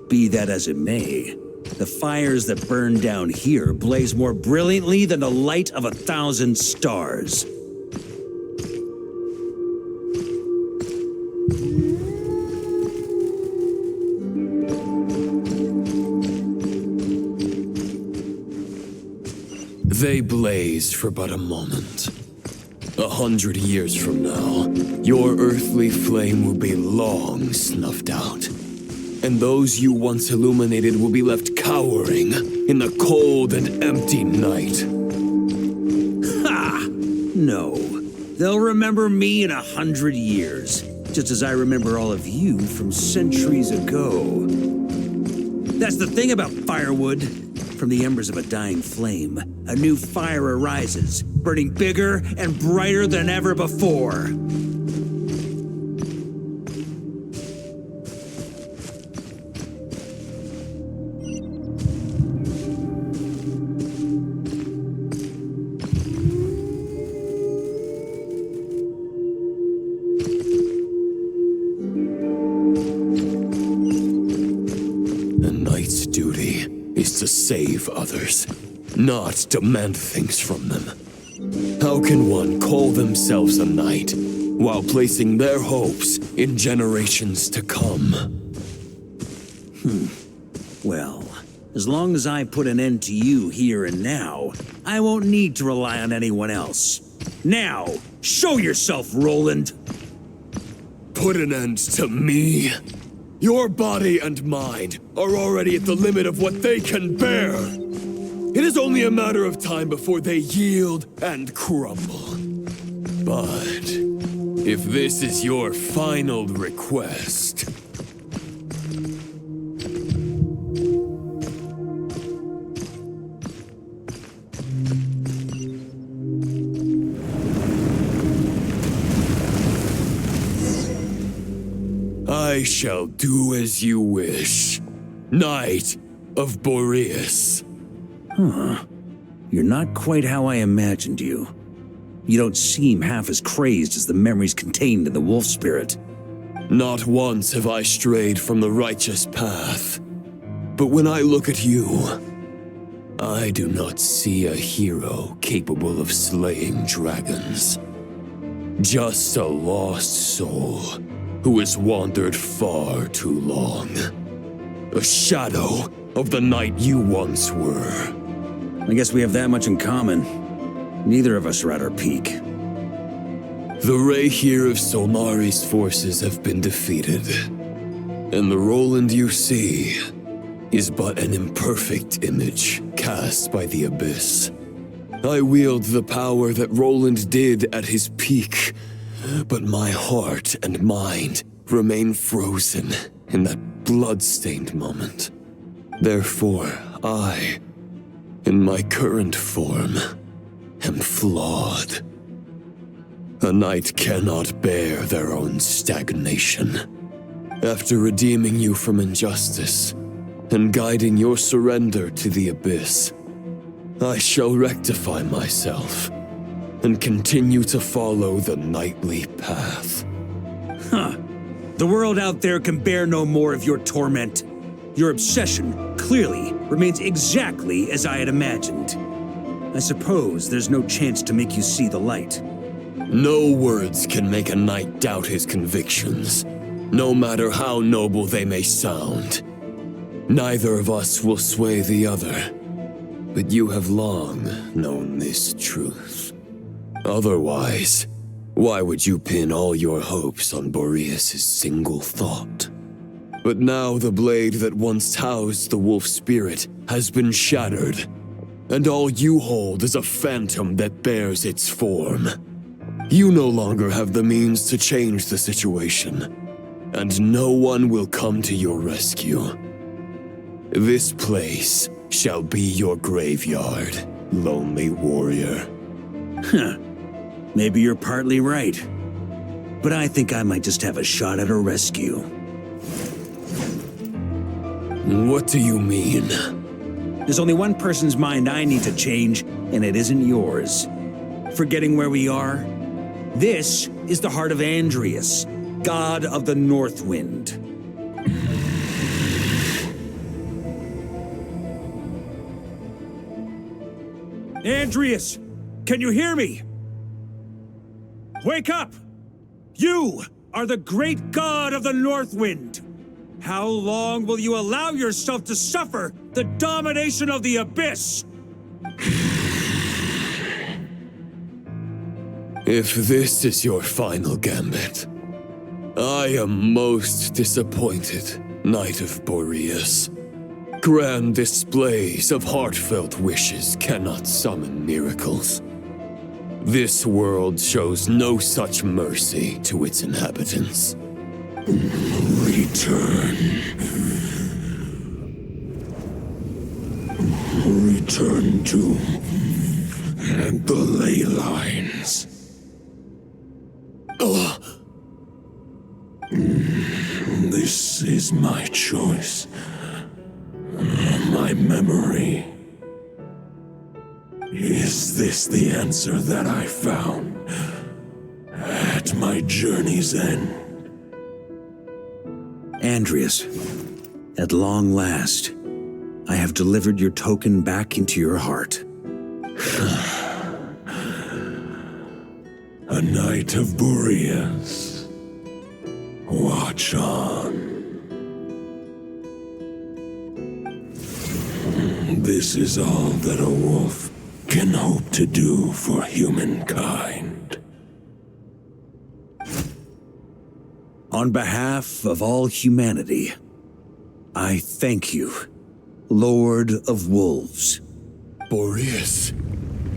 Be that as it may, the fires that burn down here blaze more brilliantly than the light of 1,000 stars. They blaze for but a moment. 100 years from now, your earthly flame will be long snuffed out. And those you once illuminated will be left cowering in the cold and empty night. Ha! No. They'll remember me in 100 years, just as I remember all of you from centuries ago. That's the thing about firewood. From the embers of a dying flame, a new fire arises, burning bigger and brighter than ever before. To save others, not demand things from them. How can one call themselves a knight while placing their hopes in generations to come? Well, as long as I put an end to you here and now, I won't need to rely on anyone else. Now, show yourself, Roland! Put an end to me? Your body and mind are already at the limit of what they can bear. It is only a matter of time before they yield and crumble. But if this is your final request... I shall do as you wish, Knight of Boreas. Huh. You're not quite how I imagined you. You don't seem half as crazed as the memories contained in the wolf spirit. Not once have I strayed from the righteous path. But when I look at you, I do not see a hero capable of slaying dragons. Just a lost soul who has wandered far too long. A shadow of the knight you once were. I guess we have that much in common. Neither of us are at our peak. The Rayhir of Solmari's forces have been defeated, and the Roland you see is but an imperfect image cast by the Abyss. I wield the power that Roland did at his peak, but my heart and mind remain frozen in that blood-stained moment. Therefore, I, in my current form, am flawed. A knight cannot bear their own stagnation. After redeeming you from injustice and guiding your surrender to the Abyss, I shall rectify myself and continue to follow the knightly path. Huh. The world out there can bear no more of your torment. Your obsession clearly remains exactly as I had imagined. I suppose there's no chance to make you see the light. No words can make a knight doubt his convictions, no matter how noble they may sound. Neither of us will sway the other, but you have long known this truth. Otherwise, why would you pin all your hopes on Boreas' single thought? But now the blade that once housed the wolf spirit has been shattered, and all you hold is a phantom that bears its form. You no longer have the means to change the situation, and no one will come to your rescue. This place shall be your graveyard, lonely warrior. Huh. Maybe you're partly right. But I think I might just have a shot at a rescue. What do you mean? There's only one person's mind I need to change, and it isn't yours. Forgetting where we are? This is the heart of Andrias, god of the North Wind. Andrias, can you hear me? Wake up! You are the great god of the North Wind. How long will you allow yourself to suffer the domination of the Abyss? If this is your final gambit, I am most disappointed, Knight of Boreas. Grand displays of heartfelt wishes cannot summon miracles. This world shows no such mercy to its inhabitants. Return. Return to the ley lines. This is my choice. My memory. Is this the answer that I found at my journey's end? Andrias, at long last, I have delivered your token back into your heart. A knight of Boreas. Watch on. This is all that a wolf can hope to do for humankind. On behalf of all humanity, I thank you, Lord of Wolves. Boreas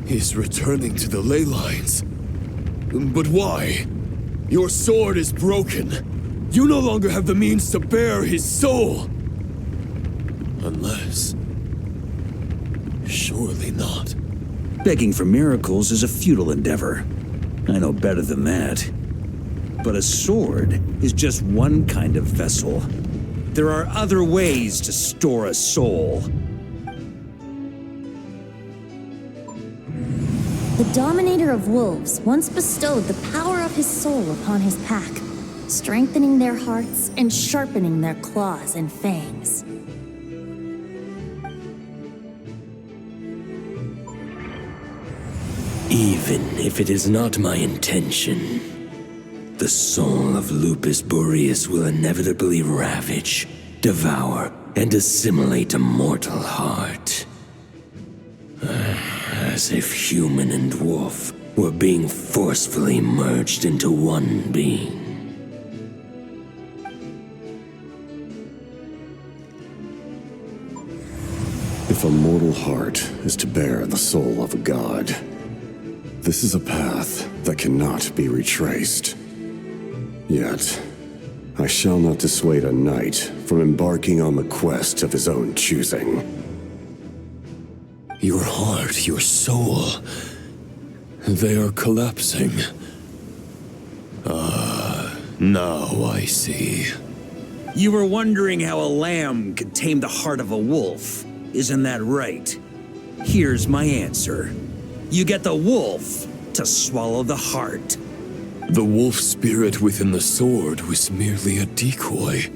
is returning to the ley lines. But why? Your sword is broken. You no longer have the means to bear his soul. Unless... surely not. Begging for miracles is a futile endeavor. I know better than that. But a sword is just one kind of vessel. There are other ways to store a soul. The Dominator of Wolves once bestowed the power of his soul upon his pack, strengthening their hearts and sharpening their claws and fangs. Even if it is not my intention, the soul of Lupus Boreas will inevitably ravage, devour, and assimilate a mortal heart. As if human and wolf were being forcefully merged into one being. If a mortal heart is to bear the soul of a god, this is a path that cannot be retraced. Yet, I shall not dissuade a knight from embarking on the quest of his own choosing. Your heart, your soul, they are collapsing. Now I see. You were wondering how a lamb could tame the heart of a wolf, isn't that right? Here's my answer. You get the wolf to swallow the heart. The wolf spirit within the sword was merely a decoy.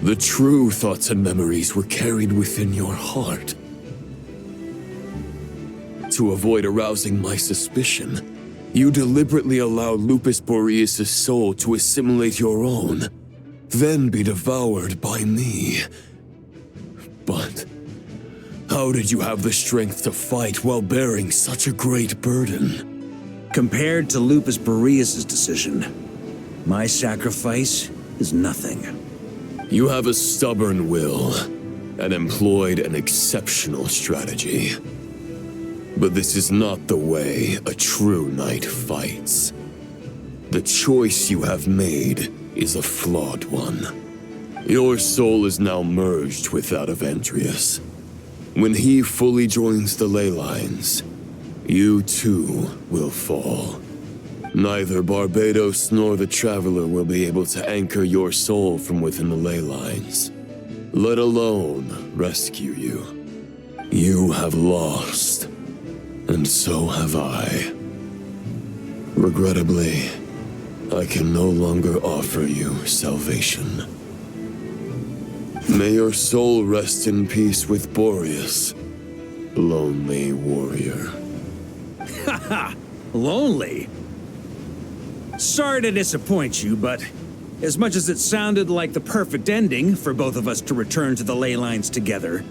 The true thoughts and memories were carried within your heart. To avoid arousing my suspicion, you deliberately allowed Lupus Boreas' soul to assimilate your own, then be devoured by me. But how did you have the strength to fight while bearing such a great burden? Compared to Lupus Boreas' decision, my sacrifice is nothing. You have a stubborn will and employed an exceptional strategy. But this is not the way a true knight fights. The choice you have made is a flawed one. Your soul is now merged with that of Andreas. When he fully joins the ley lines, you too will fall. Neither Barbados nor the Traveler will be able to anchor your soul from within the ley lines, let alone rescue you. You have lost, and so have I. Regrettably, I can no longer offer you salvation. May your soul rest in peace with Boreas, lonely warrior. Haha, lonely? Sorry to disappoint you, but as much as it sounded like the perfect ending for both of us to return to the ley lines together,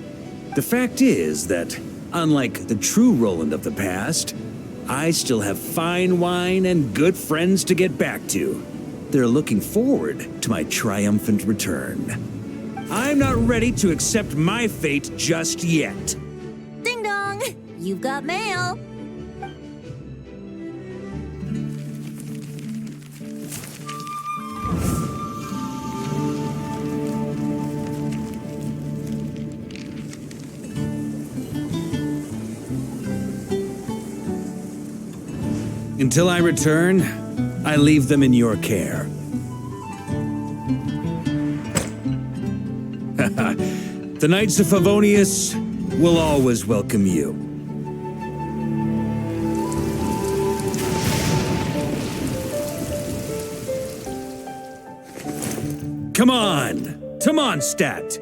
the fact is that, unlike the true Roland of the past, I still have fine wine and good friends to get back to. They're looking forward to my triumphant return. I'm not ready to accept my fate just yet. Ding dong! You've got mail! Until I return, I leave them in your care. The Knights of Favonius will always welcome you. Come on, to Mondstadt.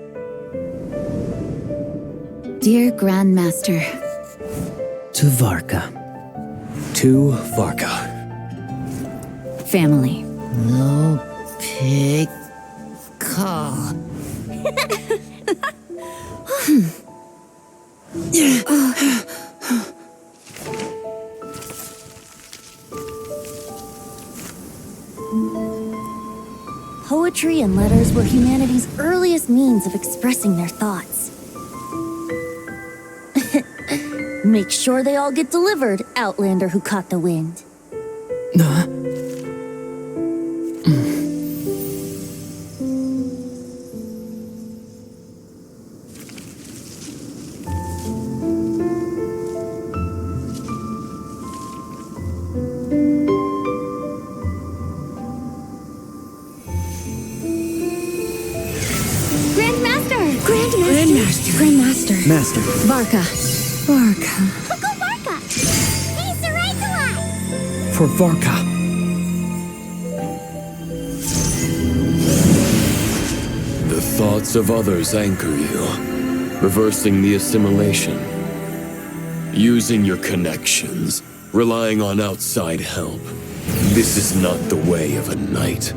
Dear Grandmaster. To Varka. To Varka. Family. No pig call. Poetry and letters were humanity's earliest means of expressing their thoughts. Make sure they all get delivered, Outlander who caught the wind. Grandmaster. Master. Varka. Uncle Varka! He's the right to life! For Varka. The thoughts of others anchor you, reversing the assimilation. Using your connections, relying on outside help. This is not the way of a knight.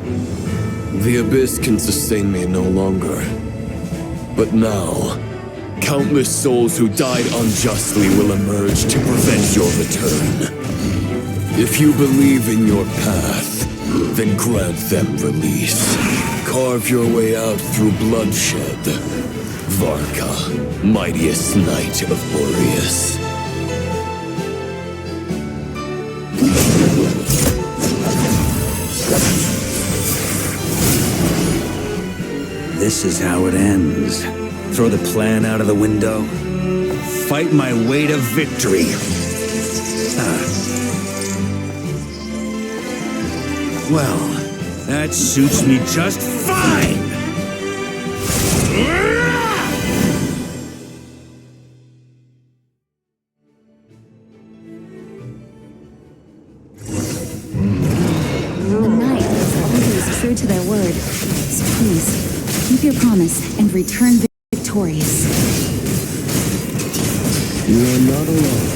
The Abyss can sustain me no longer. But now, countless souls who died unjustly will emerge to prevent your return. If you believe in your path, then grant them release. Carve your way out through bloodshed. Varka, mightiest knight of Boreas. This is how it ends. Throw the plan out of the window. Fight my way to victory. Well, that suits me just fine! The knight is always true to their word. So please, keep your promise and return victorious. You are not alone.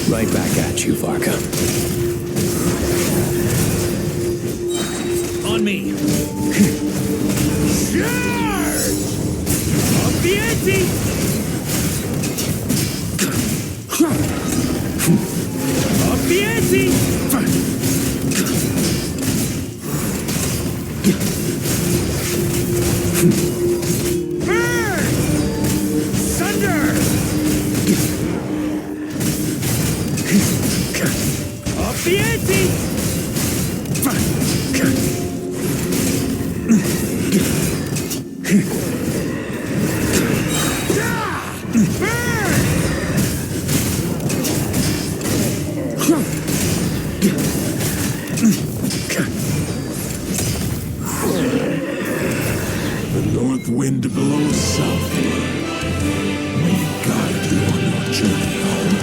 Right back at you, Varka. On me! Charge! Up the ante! Up the ante! Burn! Sunder! Up the ante! The north wind blows southward. May it guide you on your journey home.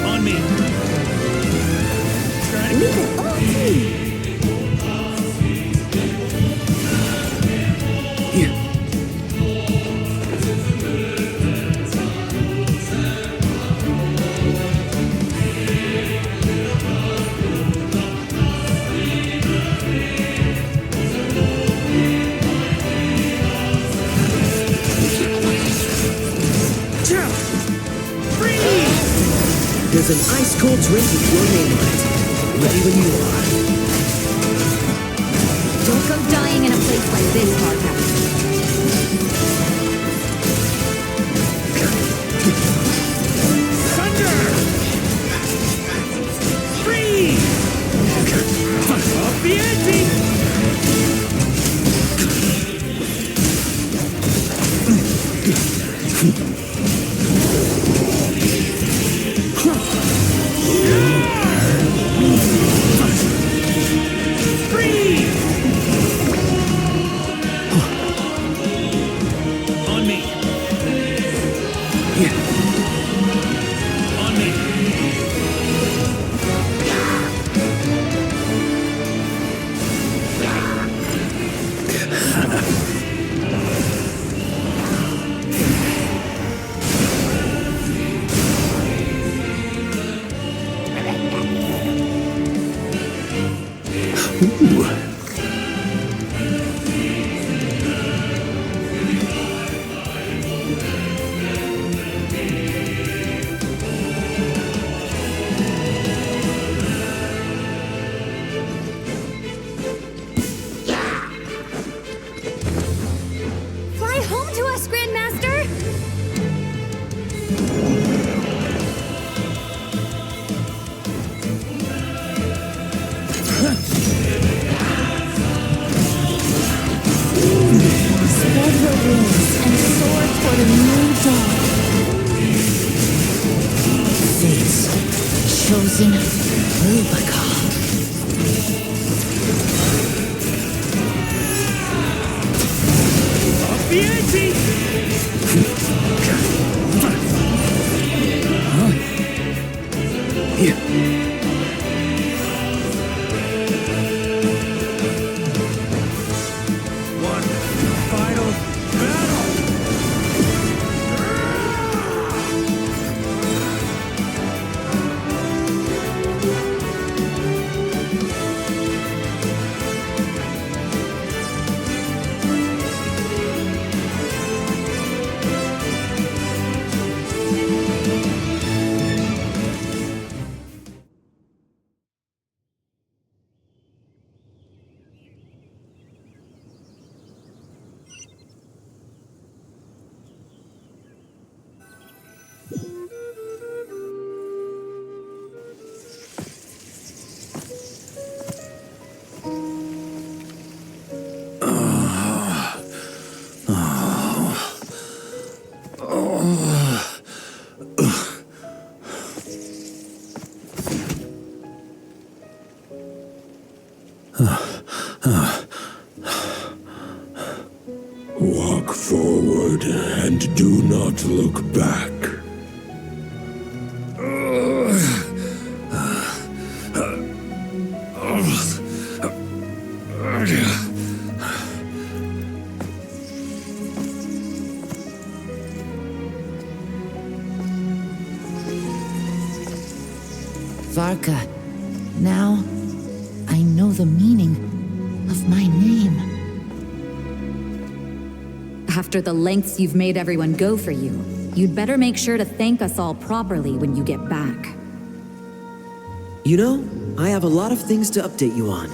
On me! There's an ice-cold drink with your name on it. Ready when you are. Don't go dying in a place like this, Varka. Thunder! Freeze! Up the ante! Freeze! On me! On me! Fly home to us, Grandmaster! Spread your wings and soar toward a new dawn. Fate's chosen Varka. Up the ante! Here. forward and do not look back. Varka, now I know the meaning of my name. After the lengths you've made everyone go for you, you'd better make sure to thank us all properly when you get back. You know, I have a lot of things to update you on,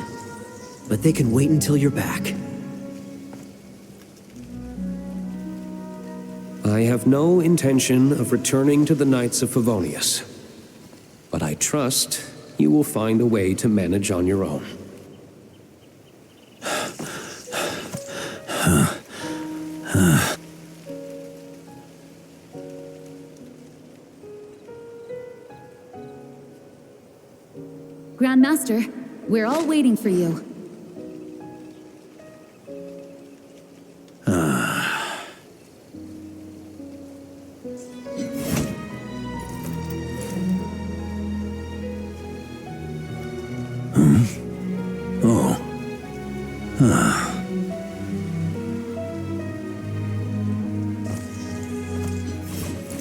but they can wait until you're back. I have no intention of returning to the Knights of Favonius, but I trust you will find a way to manage on your own. Grandmaster, we're all waiting for you.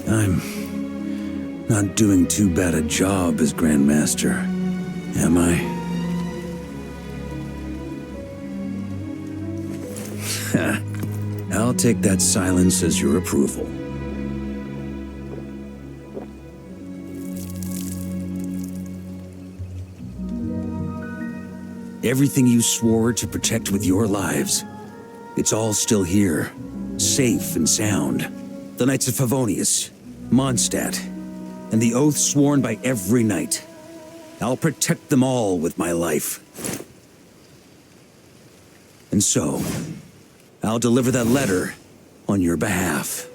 I'm not doing too bad a job as Grandmaster, am I? I'll take that silence as your approval. Everything you swore to protect with your lives, it's all still here, safe and sound. The Knights of Favonius, Mondstadt, and the oath sworn by every knight. I'll protect them all with my life. And so, I'll deliver that letter on your behalf.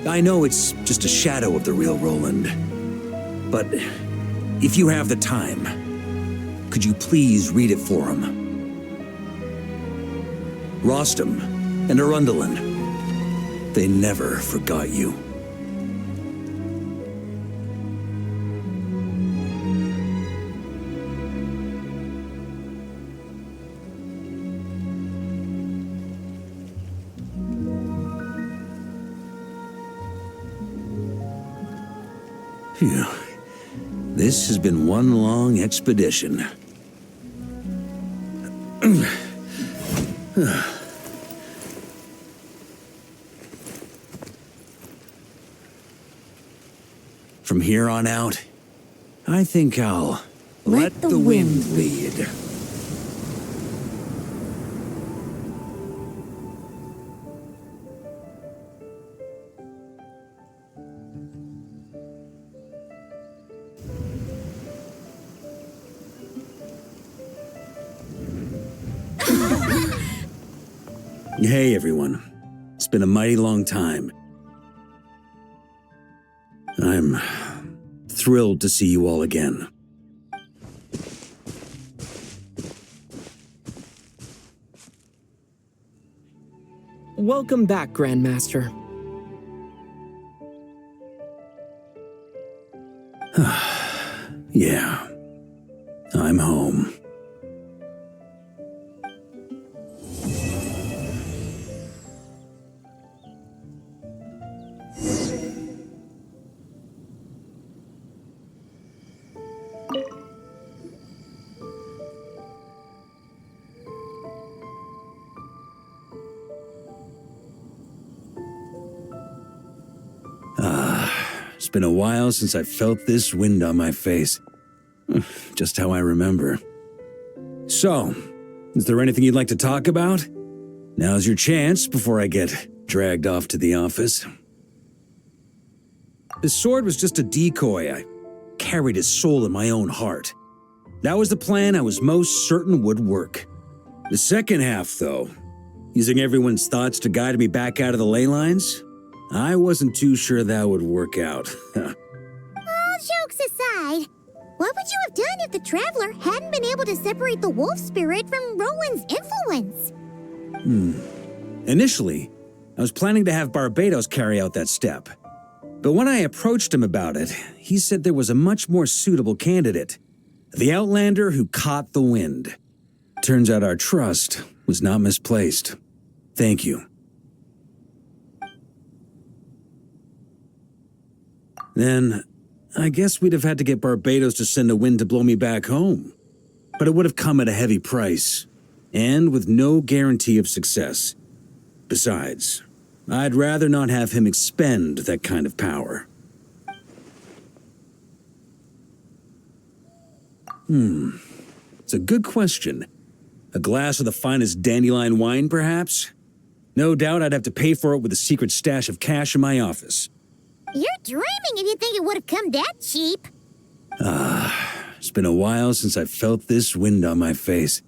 I know it's just a shadow of the real Roland, but if you have the time, could you please read it for him? Rostam and Arundelen, they never forgot you. Phew. This has been one long expedition. From here on out, I think I'll let the wind lead. Hey everyone, it's been a mighty long time. I'm thrilled to see you all again. Welcome back, Grandmaster. Yeah, I'm home. It's been a while since I felt this wind on my face. Just how I remember. So, is there anything you'd like to talk about? Now's your chance before I get dragged off to the office. The sword was just a decoy. I carried his soul in my own heart. That was the plan I was most certain would work. The second half, though, using everyone's thoughts to guide me back out of the ley lines, I wasn't too sure that would work out. All jokes aside, what would you have done if the Traveler hadn't been able to separate the wolf spirit from Roland's influence? Initially, I was planning to have Barbados carry out that step. But when I approached him about it, he said there was a much more suitable candidate. The Outlander who caught the wind. Turns out our trust was not misplaced. Thank you. Then, I guess we'd have had to get Barbados to send a wind to blow me back home. But it would have come at a heavy price, and with no guarantee of success. Besides, I'd rather not have him expend that kind of power. It's a good question. A glass of the finest dandelion wine, perhaps? No doubt I'd have to pay for it with a secret stash of cash in my office. You're dreaming if you think it would have come that cheap. It's been a while since I felt this wind on my face.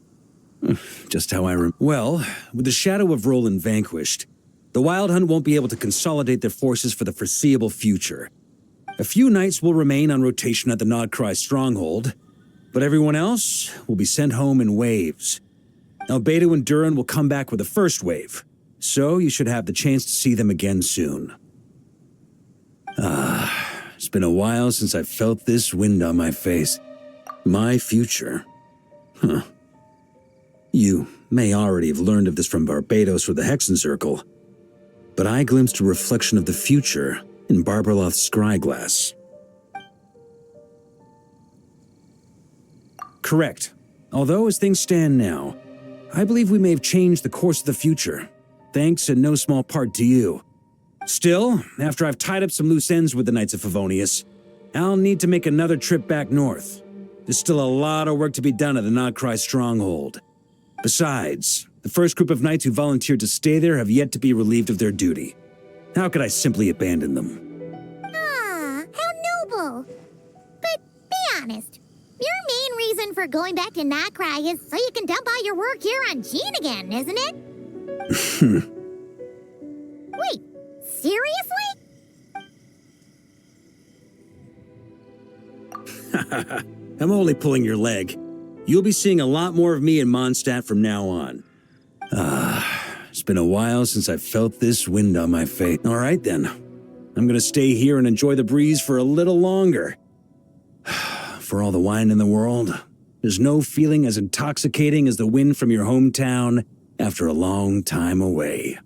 Just how Well, with the shadow of Roland vanquished, the Wild Hunt won't be able to consolidate their forces for the foreseeable future. A few knights will remain on rotation at the Nodcry stronghold, but everyone else will be sent home in waves. Albedo and Durin will come back with the first wave, so you should have the chance to see them again soon. It's been a while since I felt this wind on my face. My future. You may already have learned of this from Barbados or the Hexen Circle, but I glimpsed a reflection of the future in Barbarloth's scryglass. Correct. Although as things stand now, I believe we may have changed the course of the future, thanks in no small part to you. Still, after I've tied up some loose ends with the Knights of Favonius, I'll need to make another trip back north. There's still a lot of work to be done at the Nodcry stronghold. Besides, the first group of knights who volunteered to stay there have yet to be relieved of their duty. How could I simply abandon them? Ah, how noble. But be honest, your main reason for going back to Nodcry is so you can dump all your work here on Jean again, isn't it? Wait, seriously? I'm only pulling your leg. You'll be seeing a lot more of me in Mondstadt from now on. It's been a while since I felt this wind on my face. All right, then. I'm gonna stay here and enjoy the breeze for a little longer. For all the wine in the world, there's no feeling as intoxicating as the wind from your hometown after a long time away.